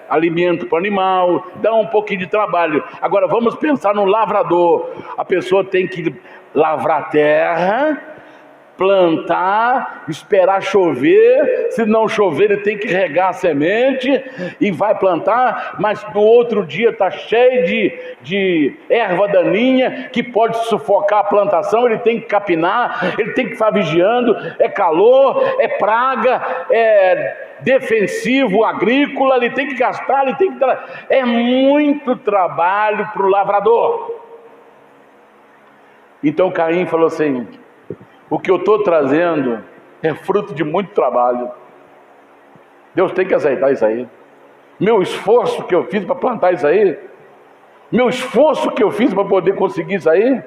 B: alimento para o animal, dá um pouquinho de trabalho. Agora, vamos pensar no lavrador. A pessoa tem que lavrar a terra, plantar, esperar chover. Se não chover, ele tem que regar a semente e vai plantar, mas no outro dia está cheio de erva daninha que pode sufocar a plantação. Ele tem que capinar, ele tem que ficar vigiando. É calor, é praga, é defensivo agrícola, ele tem que gastar, ele tem que é muito trabalho para o lavrador. Então Caim falou assim: o que eu estou trazendo é fruto de muito trabalho. Deus tem que aceitar isso aí. Meu esforço que eu fiz para plantar isso aí, meu esforço que eu fiz para poder conseguir isso aí.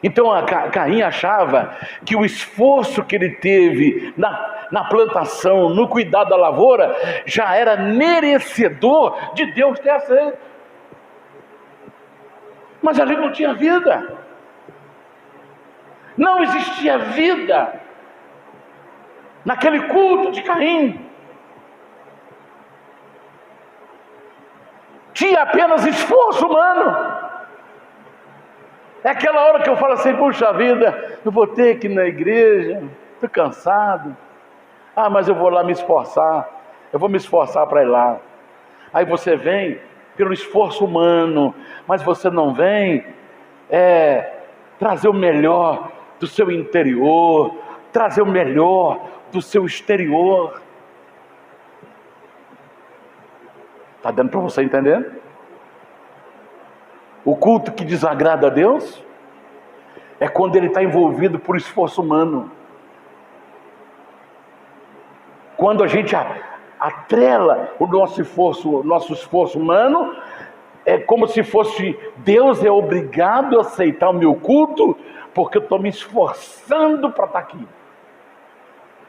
B: Então Caim achava que o esforço que ele teve na plantação, no cuidado da lavoura, já era merecedor de Deus ter aceito. Mas ali não tinha vida. Não existia vida naquele culto de Caim. Tinha apenas esforço humano. É aquela hora que eu falo assim: puxa vida, eu vou ter que ir na igreja, estou cansado. Ah, mas eu vou lá me esforçar, eu vou me esforçar para ir lá. Aí você vem pelo esforço humano, mas você não vem trazer o melhor do seu interior, trazer o melhor do seu exterior. Está dando para você entender? O culto que desagrada a Deus é quando ele está envolvido por esforço humano. Quando a gente atrela o nosso esforço humano, é como se fosse: Deus é obrigado a aceitar o meu culto, porque eu estou me esforçando para estar aqui.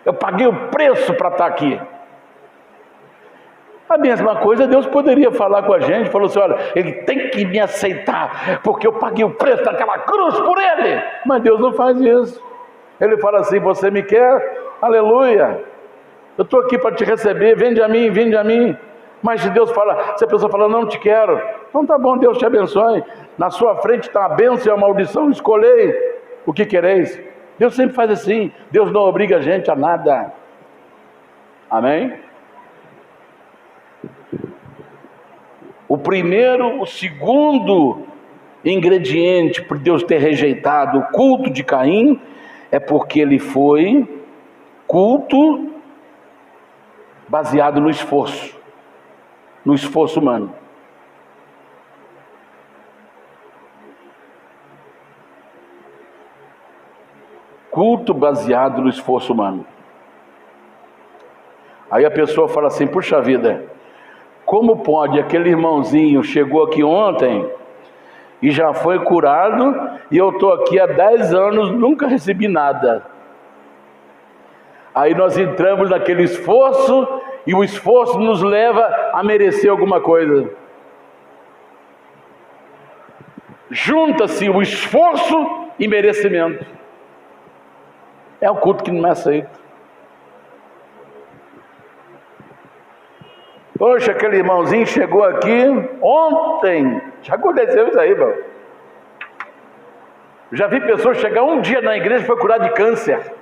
B: Eu paguei o preço para estar aqui. A mesma coisa Deus poderia falar com a gente. Falou assim: olha, ele tem que me aceitar, porque eu paguei o preço daquela cruz por ele. Mas Deus não faz isso. Ele fala assim: você me quer? Aleluia, eu estou aqui para te receber, vende a mim, vende a mim. Mas se Deus fala, se a pessoa fala, não te quero, então tá bom, Deus te abençoe. Na sua frente está a bênção e a maldição, escolhei o que quereis. Deus sempre faz assim, Deus não obriga a gente a nada. Amém? O segundo ingrediente para Deus ter rejeitado o culto de Caim é porque ele foi culto baseado no esforço humano. Culto baseado no esforço humano. Aí a pessoa fala assim: puxa vida, como pode? Aquele irmãozinho chegou aqui ontem e já foi curado, e eu estou aqui há 10 anos, nunca recebi nada. Aí nós entramos naquele esforço, e o esforço nos leva a merecer alguma coisa. Junta-se o esforço e merecimento. É um culto que não é aceito. Poxa, aquele irmãozinho chegou aqui ontem. Já aconteceu isso aí, irmão. Já vi pessoas chegar um dia na igreja e foi curar de câncer.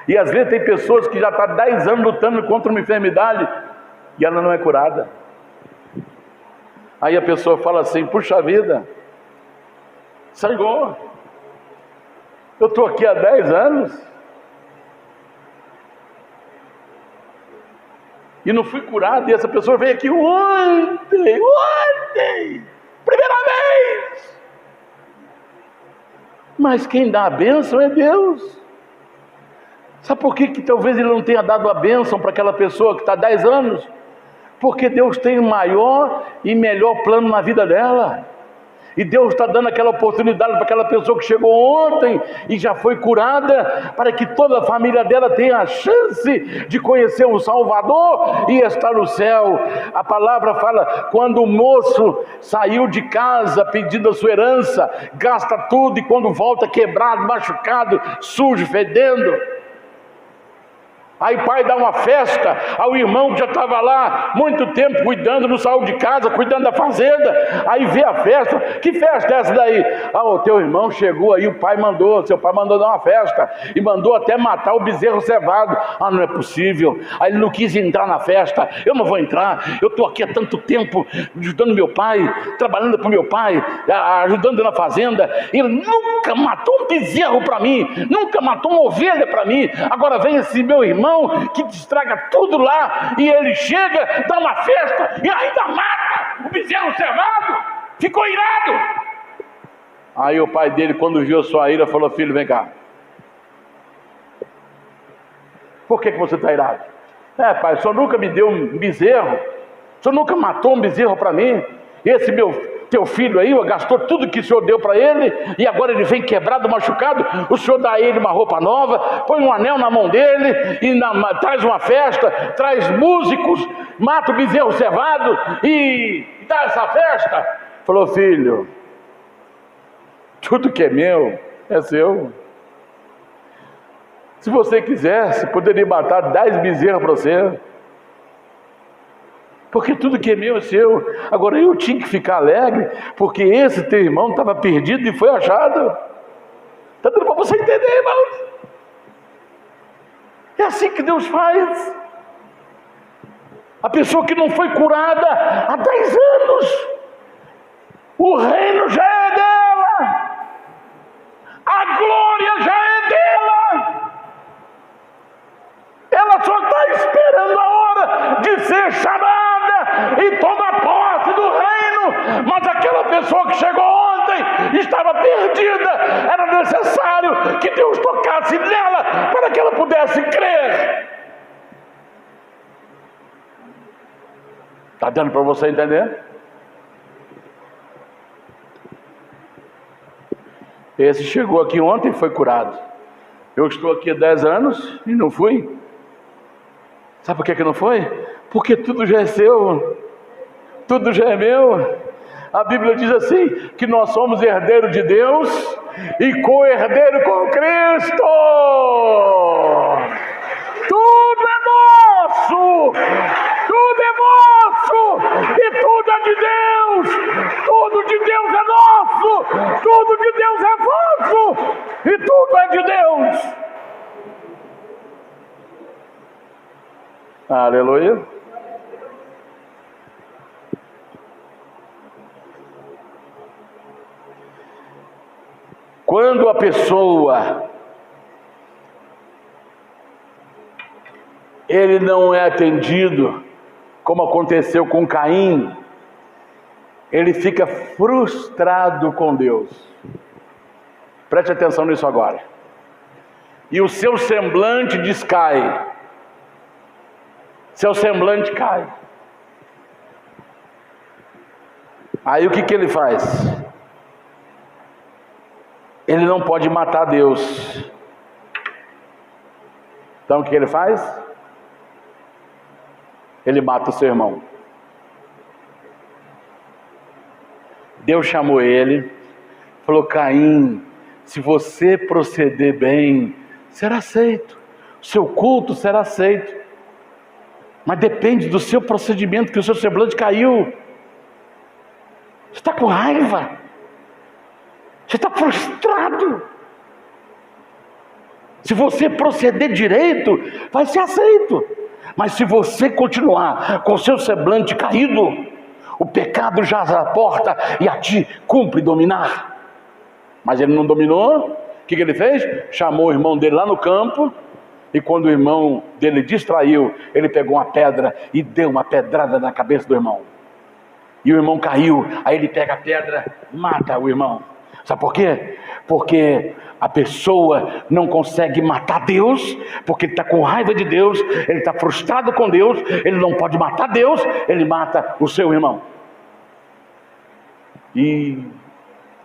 B: E às vezes tem pessoas que já estão há 10 anos lutando contra uma enfermidade e ela não é curada. Aí a pessoa fala assim: puxa vida, Senhor, eu estou aqui há 10 anos e não fui curado, e essa pessoa veio aqui ontem, primeira vez. Mas quem dá a bênção é Deus. Sabe por que talvez Ele não tenha dado a bênção para aquela pessoa que está há 10 anos? Porque Deus tem o maior e melhor plano na vida dela. E Deus está dando aquela oportunidade para aquela pessoa que chegou ontem e já foi curada, para que toda a família dela tenha a chance de conhecer o Salvador e estar no céu. A palavra fala: quando o moço saiu de casa pedindo a sua herança, gasta tudo, e quando volta quebrado, machucado, sujo, fedendo. Aí o pai dá uma festa ao irmão que já estava lá muito tempo cuidando, não saiu de casa, cuidando da fazenda. Aí vê a festa. Que festa é essa daí? Ah, o teu irmão chegou aí, seu pai mandou dar uma festa e mandou até matar o bezerro cevado. Ah, não é possível. Aí ele não quis entrar na festa. Eu não vou entrar, eu estou aqui há tanto tempo ajudando meu pai, trabalhando para o meu pai, ajudando na fazenda. Ele nunca matou um bezerro para mim, nunca matou uma ovelha para mim. Agora vem esse meu irmão que estraga tudo lá, e ele chega, dá uma festa e ainda mata o bezerro cevado. Ficou irado. Aí o pai dele, quando viu a sua ira, falou: filho, vem cá, por que você está irado? Pai, o senhor nunca me deu um bezerro, o senhor nunca matou um bezerro para mim. Esse teu filho aí gastou tudo que o senhor deu para ele, e agora ele vem quebrado, machucado. O senhor dá a ele uma roupa nova, põe um anel na mão dele, e traz uma festa, traz músicos, mata o bezerro cevado e dá essa festa. Falou: filho, tudo que é meu é seu. Se você quisesse, poderia matar 10 bezerros para você, porque tudo que é meu é seu. Agora eu tinha que ficar alegre, porque esse teu irmão estava perdido e foi achado. Está dando para você entender, irmãos? É assim que Deus faz. A pessoa que não foi curada há 10 anos, o reino já é dela, a glória já é dela. Ela só está esperando a hora de ser chamada e tomar posse do reino. Mas aquela pessoa que chegou ontem estava perdida. Era necessário que Deus tocasse nela para que ela pudesse crer. Está dando para você entender? Esse chegou aqui ontem e foi curado. Eu estou aqui há 10 anos e não fui. Sabe por que não foi? Porque tudo já é seu, tudo já é meu. A Bíblia diz assim, que nós somos herdeiros de Deus e co-herdeiro com Cristo. Tudo é nosso, tudo é nosso, e tudo é de Deus. Tudo de Deus é nosso, tudo de Deus é vosso, e tudo é de Deus. Aleluia. Quando a pessoa ele não é atendido, como aconteceu com Caim, ele fica frustrado com Deus. Preste atenção nisso agora. E o seu semblante descai. Seu semblante cai. Aí o que ele faz? Ele não pode matar Deus. Então o que ele faz? Ele mata o seu irmão. Deus chamou ele, falou: Caim, se você proceder bem, será aceito. O seu culto será aceito. Mas depende do seu procedimento, que o seu semblante caiu. Você está com raiva. Você está frustrado. Se você proceder direito, vai ser aceito. Mas se você continuar com o seu semblante caído, o pecado jaz à porta e a ti cumpre dominar. Mas ele não dominou. O que ele fez? Chamou o irmão dele lá no campo. E quando o irmão dele distraiu, ele pegou uma pedra e deu uma pedrada na cabeça do irmão. E o irmão caiu. Aí ele pega a pedra, mata o irmão. Sabe por quê? Porque a pessoa não consegue matar Deus, porque ele está com raiva de Deus, ele está frustrado com Deus, ele não pode matar Deus, ele mata o seu irmão. E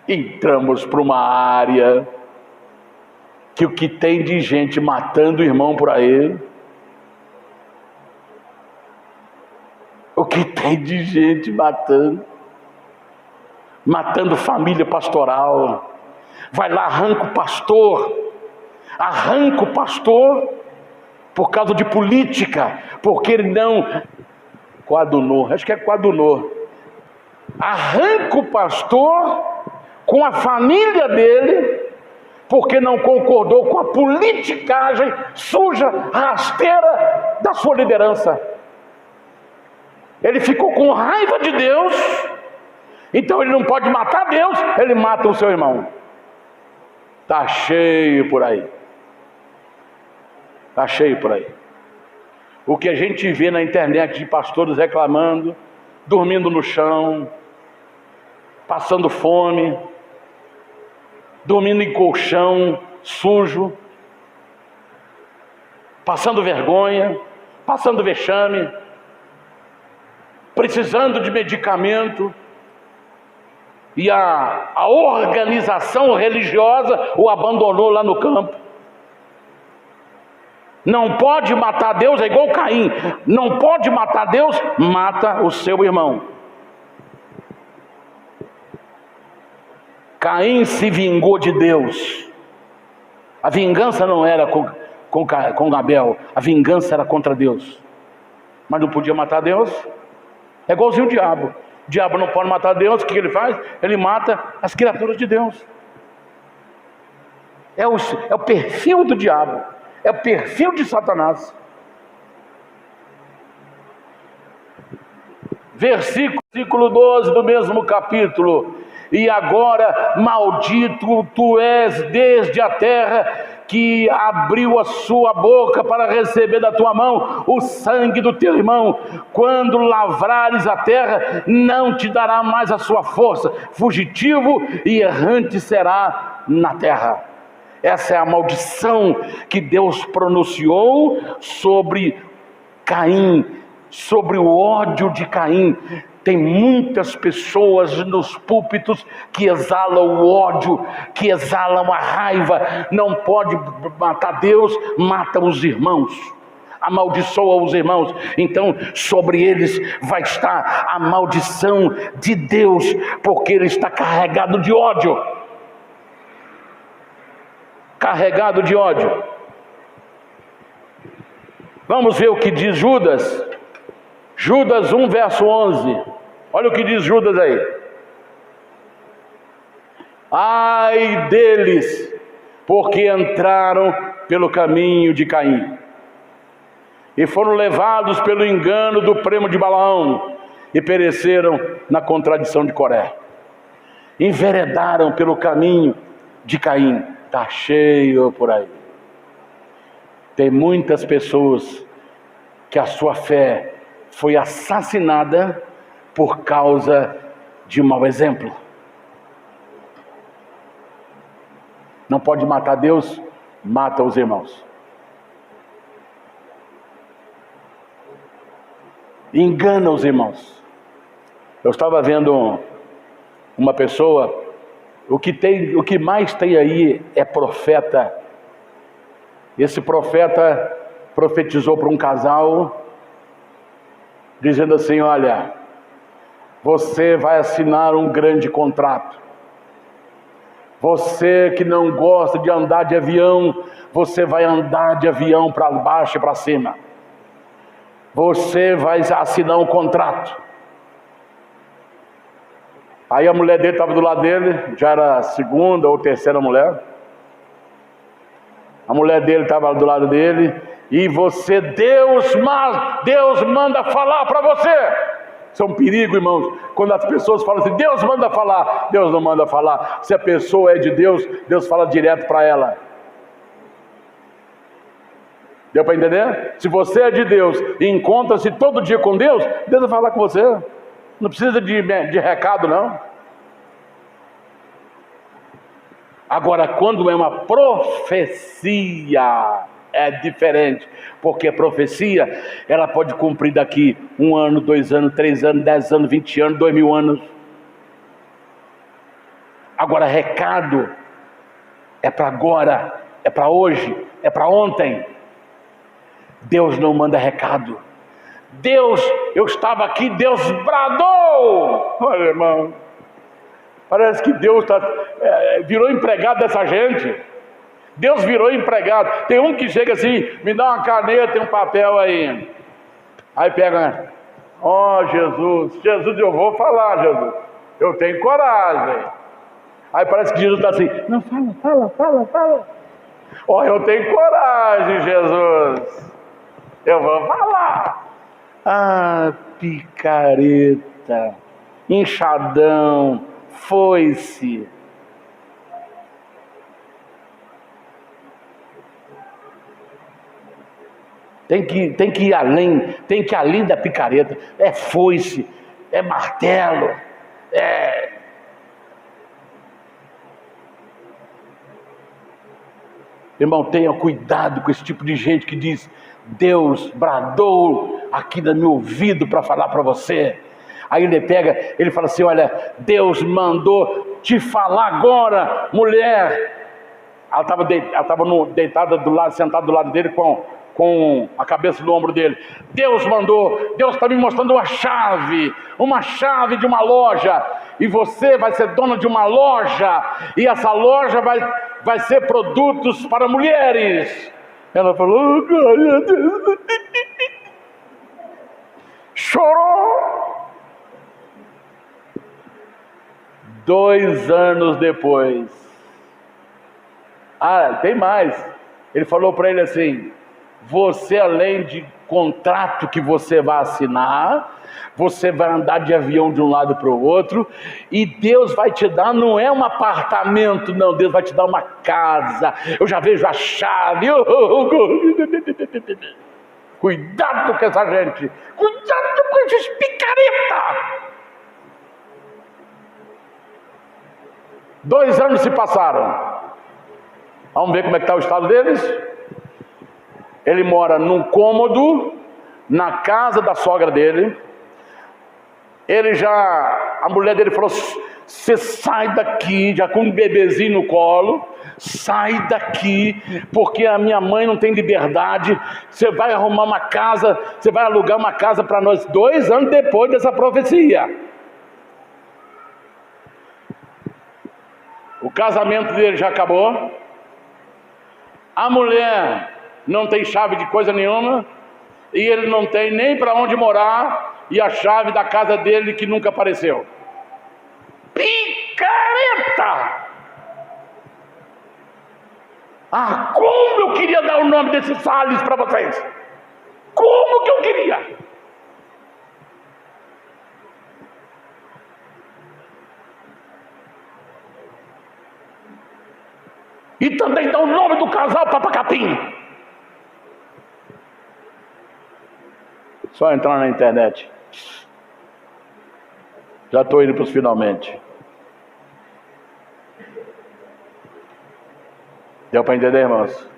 B: entramos para uma área que o que tem de gente matando o irmão por aí, o que tem de gente matando família pastoral, vai lá, arranca o pastor por causa de política, porque ele não coadunou, acho que é coadunou, arranca o pastor com a família dele, porque não concordou com a politicagem suja, rasteira da sua liderança. Ele ficou com raiva de Deus, então ele não pode matar Deus, ele mata o seu irmão. Está cheio por aí. Está cheio por aí. O que a gente vê na internet de pastores reclamando, dormindo no chão, passando fome, dormindo em colchão sujo, passando vergonha, passando vexame, precisando de medicamento, e a organização religiosa o abandonou lá no campo. Não pode matar Deus, é igual Caim, não pode matar Deus, mata o seu irmão. Caim se vingou de Deus. A vingança não era com Abel, a vingança era contra Deus. Mas não podia matar Deus. É igualzinho o diabo. O diabo não pode matar Deus, o que ele faz? Ele mata as criaturas de Deus. É o perfil do diabo, é o perfil de Satanás. Versículo 12 do mesmo capítulo: e agora, maldito tu és desde a terra, que abriu a sua boca para receber da tua mão o sangue do teu irmão. Quando lavrares a terra, não te dará mais a sua força. Fugitivo e errante será na terra. Essa é a maldição que Deus pronunciou sobre Caim, sobre o ódio de Caim. Tem muitas pessoas nos púlpitos que exalam o ódio, que exalam a raiva. Não pode matar Deus, mata os irmãos. amaldiçoa os irmãos, então sobre eles vai estar a maldição de Deus, porque ele está carregado de ódio. Carregado de ódio. Vamos ver o que diz Judas. Judas 1, verso 11. Olha o que diz Judas aí. Ai deles, porque entraram pelo caminho de Caim, e foram levados pelo engano do primo de Balaão, e pereceram na contradição de Coré. Enveredaram pelo caminho de Caim. Está cheio por aí. Tem muitas pessoas que a sua fé foi assassinada por causa de um mau exemplo. Não pode matar Deus, mata os irmãos. Engana os irmãos. Eu estava vendo uma pessoa, o que mais tem aí é profeta. Esse profeta profetizou para um casal, dizendo assim: olha, você vai assinar um grande contrato. Você que não gosta de andar de avião, você vai andar de avião para baixo e para cima. Você vai assinar um contrato. Aí a mulher dele estava do lado dele, já era a segunda ou terceira mulher. A mulher dele estava do lado dele, e você, Deus manda falar para você. Isso é um perigo, irmãos, quando as pessoas falam assim: Deus manda falar. Deus não manda falar. Se a pessoa é de Deus, Deus fala direto para ela. Deu para entender? Se você é de Deus e encontra-se todo dia com Deus, Deus vai falar com você. Não precisa de recado, não. Agora, quando é uma profecia, é diferente, porque a profecia, ela pode cumprir daqui 1 ano, 2 anos, 3 anos, 10 anos, 20 anos, 2000 anos. Agora, recado é para agora, é para hoje, é para ontem. Deus não manda recado. Deus, eu estava aqui, Deus bradou. Olha, irmão, parece que Deus virou empregado dessa gente. Deus virou empregado. Tem um que chega assim: me dá uma caneta e um papel aí. Aí pega: ó, Jesus, eu vou falar, Jesus, eu tenho coragem. Aí parece que Jesus está assim: não, fala. Ó, eu tenho coragem, Jesus, eu vou falar. Ah, picareta, inchadão, foi-se. Tem que ir além, tem que ir além da picareta. É foice, é martelo, Irmão, tenha cuidado com esse tipo de gente que diz: Deus bradou aqui no meu ouvido para falar para você. Aí ele fala assim: olha, Deus mandou te falar agora, mulher. Ela estava deitada do lado, sentada do lado dele com a cabeça no ombro dele. Deus mandou, Deus está me mostrando uma chave de uma loja, e você vai ser dona de uma loja, e essa loja vai ser produtos para mulheres. Ela falou: oh, glória a Deus. Chorou. 2 anos depois, tem mais, ele falou para ele assim: você, além de contrato que você vai assinar, você vai andar de avião de um lado para o outro, e Deus vai te dar, não é um apartamento, não, Deus vai te dar uma casa. Eu já vejo a chave. Cuidado com essa gente, cuidado com esses picareta. 2 anos se passaram. Vamos ver como é que está o estado deles. Ele mora num cômodo na casa da sogra dele. A mulher dele falou: você sai daqui, já com um bebezinho no colo, sai daqui, porque a minha mãe não tem liberdade. Você vai arrumar uma casa, você vai alugar uma casa para nós 2 anos depois dessa profecia. O casamento dele já acabou, a mulher não tem chave de coisa nenhuma, e ele não tem nem para onde morar, e a chave da casa dele que nunca apareceu. Picareta! Ah, como eu queria dar o nome desse Salles para vocês! Como que eu queria! E também dá o nome do casal Papacapim. Só entrar na internet. Já estou indo para os finalmente. Deu para entender, irmãos?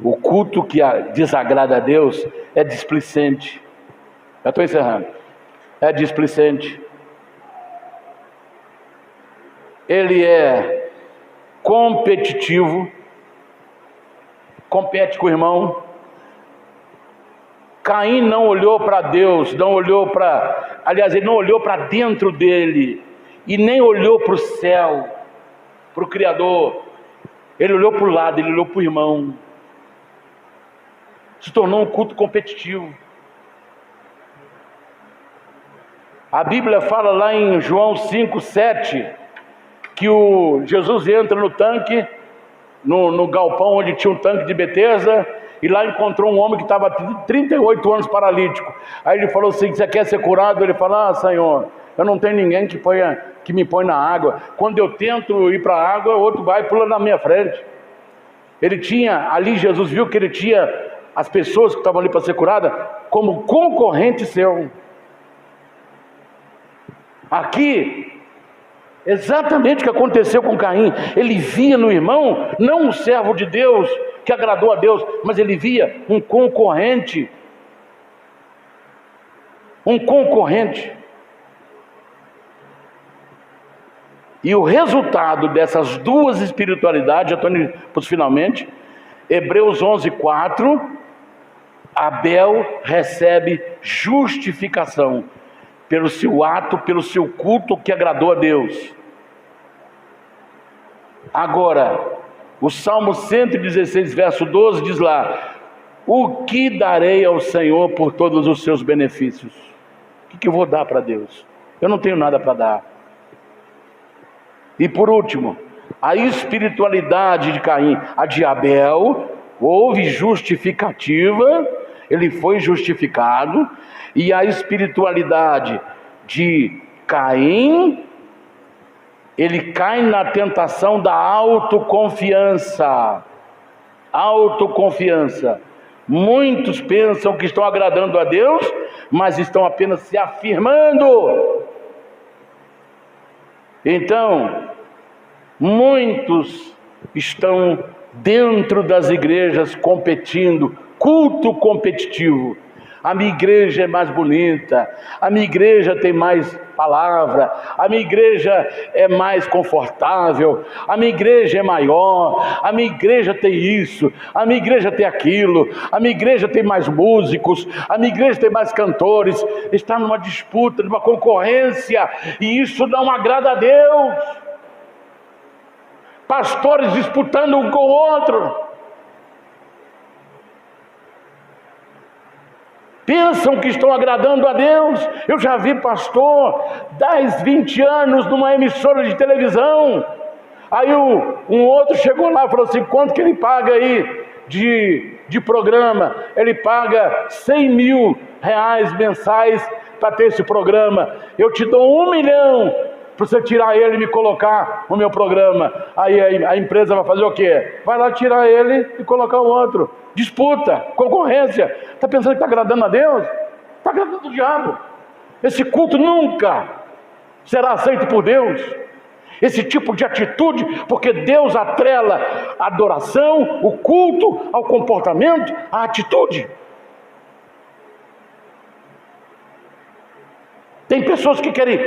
B: O culto que desagrada a Deus é displicente. Já estou encerrando. É displicente. Ele é competitivo, compete com o irmão. Caim não olhou para Deus, aliás, ele não olhou para dentro dele, e nem olhou para o céu, para o Criador. Ele olhou para o lado, ele olhou para o irmão. Se tornou um culto competitivo. A Bíblia fala lá em João 5:7, que Jesus entra no tanque, no galpão onde tinha um tanque de Betesda, e lá encontrou um homem que estava 38 anos paralítico. Aí ele falou assim: você quer ser curado? Ele falou: ah, Senhor, eu não tenho ninguém que me põe na água. Quando eu tento ir para a água, o outro vai e pula na minha frente. Ele tinha, ali Jesus viu que ele tinha as pessoas que estavam ali para ser curadas como concorrente seu. Aqui, exatamente o que aconteceu com Caim. Ele via no irmão não um servo de Deus que agradou a Deus, mas ele via um concorrente. Um concorrente. E o resultado dessas duas espiritualidades, já estou indo para os finalmente, Hebreus 11:4, Abel recebe justificação pelo seu ato, pelo seu culto que agradou a Deus. Agora, o Salmo 116, verso 12 diz lá: o que darei ao Senhor por todos os seus benefícios? O que eu vou dar para Deus? Eu não tenho nada para dar. E por último, a espiritualidade de Caim, a de Abel, houve justificativa, ele foi justificado. E a espiritualidade de Caim, ele cai na tentação da autoconfiança. Autoconfiança. Muitos pensam que estão agradando a Deus, mas estão apenas se afirmando. Então, muitos estão dentro das igrejas competindo, culto competitivo. A minha igreja é mais bonita, a minha igreja tem mais palavra, a minha igreja é mais confortável, a minha igreja é maior, a minha igreja tem isso, a minha igreja tem aquilo, a minha igreja tem mais músicos, a minha igreja tem mais cantores. Está numa disputa, numa concorrência, e isso não agrada a Deus. Pastores disputando um com o outro. Pensam que estão agradando a Deus. Eu já vi pastor 10, 20 anos numa emissora de televisão. Aí um outro chegou lá e falou assim: quanto que ele paga aí de programa? Ele paga 100 mil reais mensais para ter esse programa. Eu te dou 1 milhão para você tirar ele e me colocar no meu programa. Aí a empresa vai fazer o quê? Vai lá tirar ele e colocar o outro. Disputa, concorrência. Está pensando que está agradando a Deus? Está agradando o diabo. Esse culto nunca será aceito por Deus. Esse tipo de atitude, porque Deus atrela a adoração, o culto, ao comportamento, à atitude. Tem pessoas pessoas que querem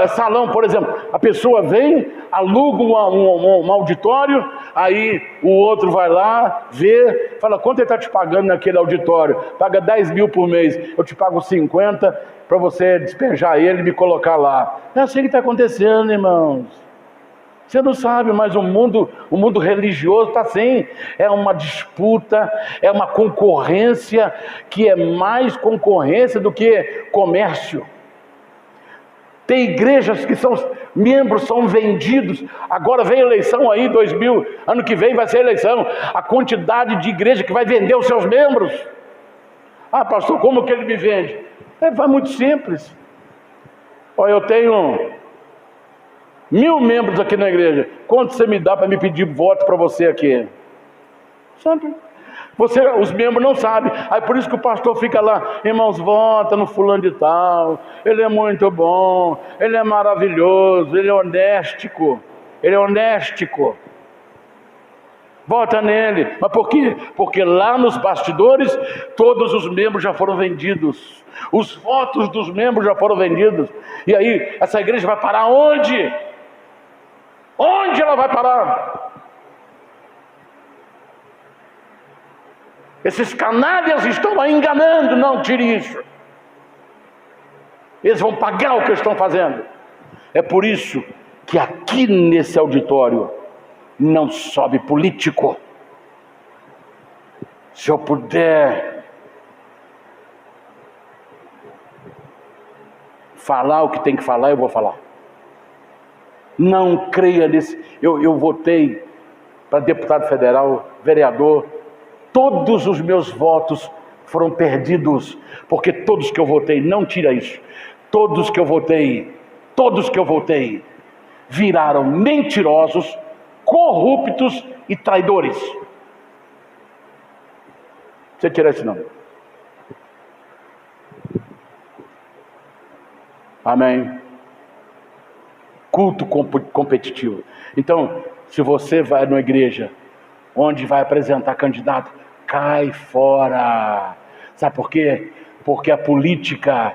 B: salão, por exemplo. A pessoa vem, aluga um auditório, aí o outro vai lá, vê, fala: quanto ele está te pagando naquele auditório? Paga 10 mil por mês, eu te pago 50 para você despejar ele e me colocar lá. É assim que está acontecendo, irmãos. Você não sabe, mas o mundo religioso está assim. É uma disputa, é uma concorrência que é mais concorrência do que comércio. Tem igrejas que membros são vendidos. Agora vem eleição aí, 2000, ano que vem vai ser eleição. A quantidade de igreja que vai vender os seus membros. Ah, pastor, como que ele me vende? É muito simples. Olha, eu tenho 1000 membros aqui na igreja. Quanto você me dá para me pedir voto para você aqui? Sabe? Os membros não sabem. Aí por isso que o pastor fica lá: irmãos, vota no fulano de tal, ele é muito bom, ele é maravilhoso, ele é honéstico, vota nele. Mas por quê? Porque lá nos bastidores todos os membros já foram vendidos, os votos dos membros já foram vendidos. E aí essa igreja vai parar onde? Onde ela vai parar? Esses canalhas estão aí enganando. Não tire isso. Eles vão pagar o que eles estão fazendo. É por isso que aqui nesse auditório não sobe político. Se eu puder falar o que tem que falar, eu vou falar. Não creia nesse. Eu votei para deputado federal, vereador. Todos os meus votos foram perdidos, porque todos que eu votei, não tira isso, todos que eu votei viraram mentirosos, corruptos e traidores. Você tira esse nome. Amém. Culto competitivo. Então, se você vai numa igreja onde vai apresentar candidato, cai fora. Sabe por quê? Porque a política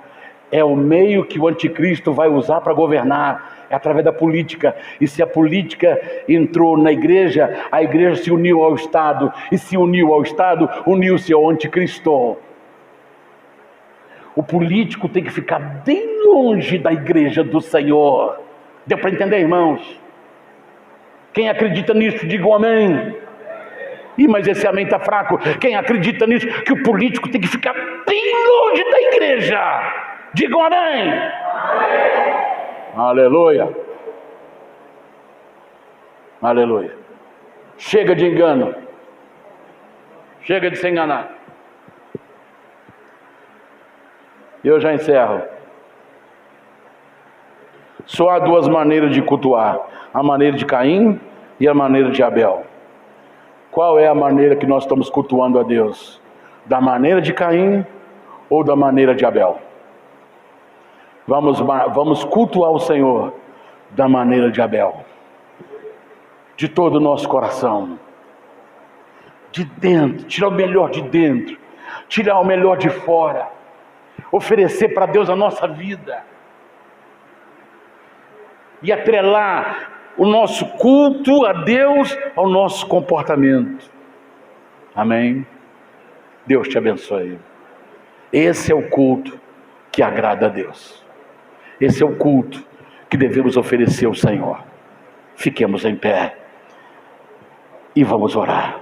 B: é o meio que o anticristo vai usar para governar. É através da política. E se a política entrou na igreja, a igreja se uniu ao Estado. E se uniu ao Estado, uniu-se ao anticristo. O político tem que ficar bem longe da igreja do Senhor. Deu para entender, irmãos? Quem acredita nisso, diga um amém. Mas esse amém está fraco. Quem acredita nisso, que o político tem que ficar bem longe da igreja, diga um amém. Aleluia. Aleluia. Chega de engano. Chega de se enganar. Eu já encerro. Só há duas maneiras de cultuar: a maneira de Caim e a maneira de Abel. Qual é a maneira que nós estamos cultuando a Deus? Da maneira de Caim ou da maneira de Abel? Vamos cultuar o Senhor da maneira de Abel, de todo o nosso coração, de dentro, tirar o melhor de dentro, tirar o melhor de fora, oferecer para Deus a nossa vida e atrelar o nosso culto a Deus ao nosso comportamento. Amém? Deus te abençoe. Esse é o culto que agrada a Deus. Esse é o culto que devemos oferecer ao Senhor. Fiquemos em pé e vamos orar.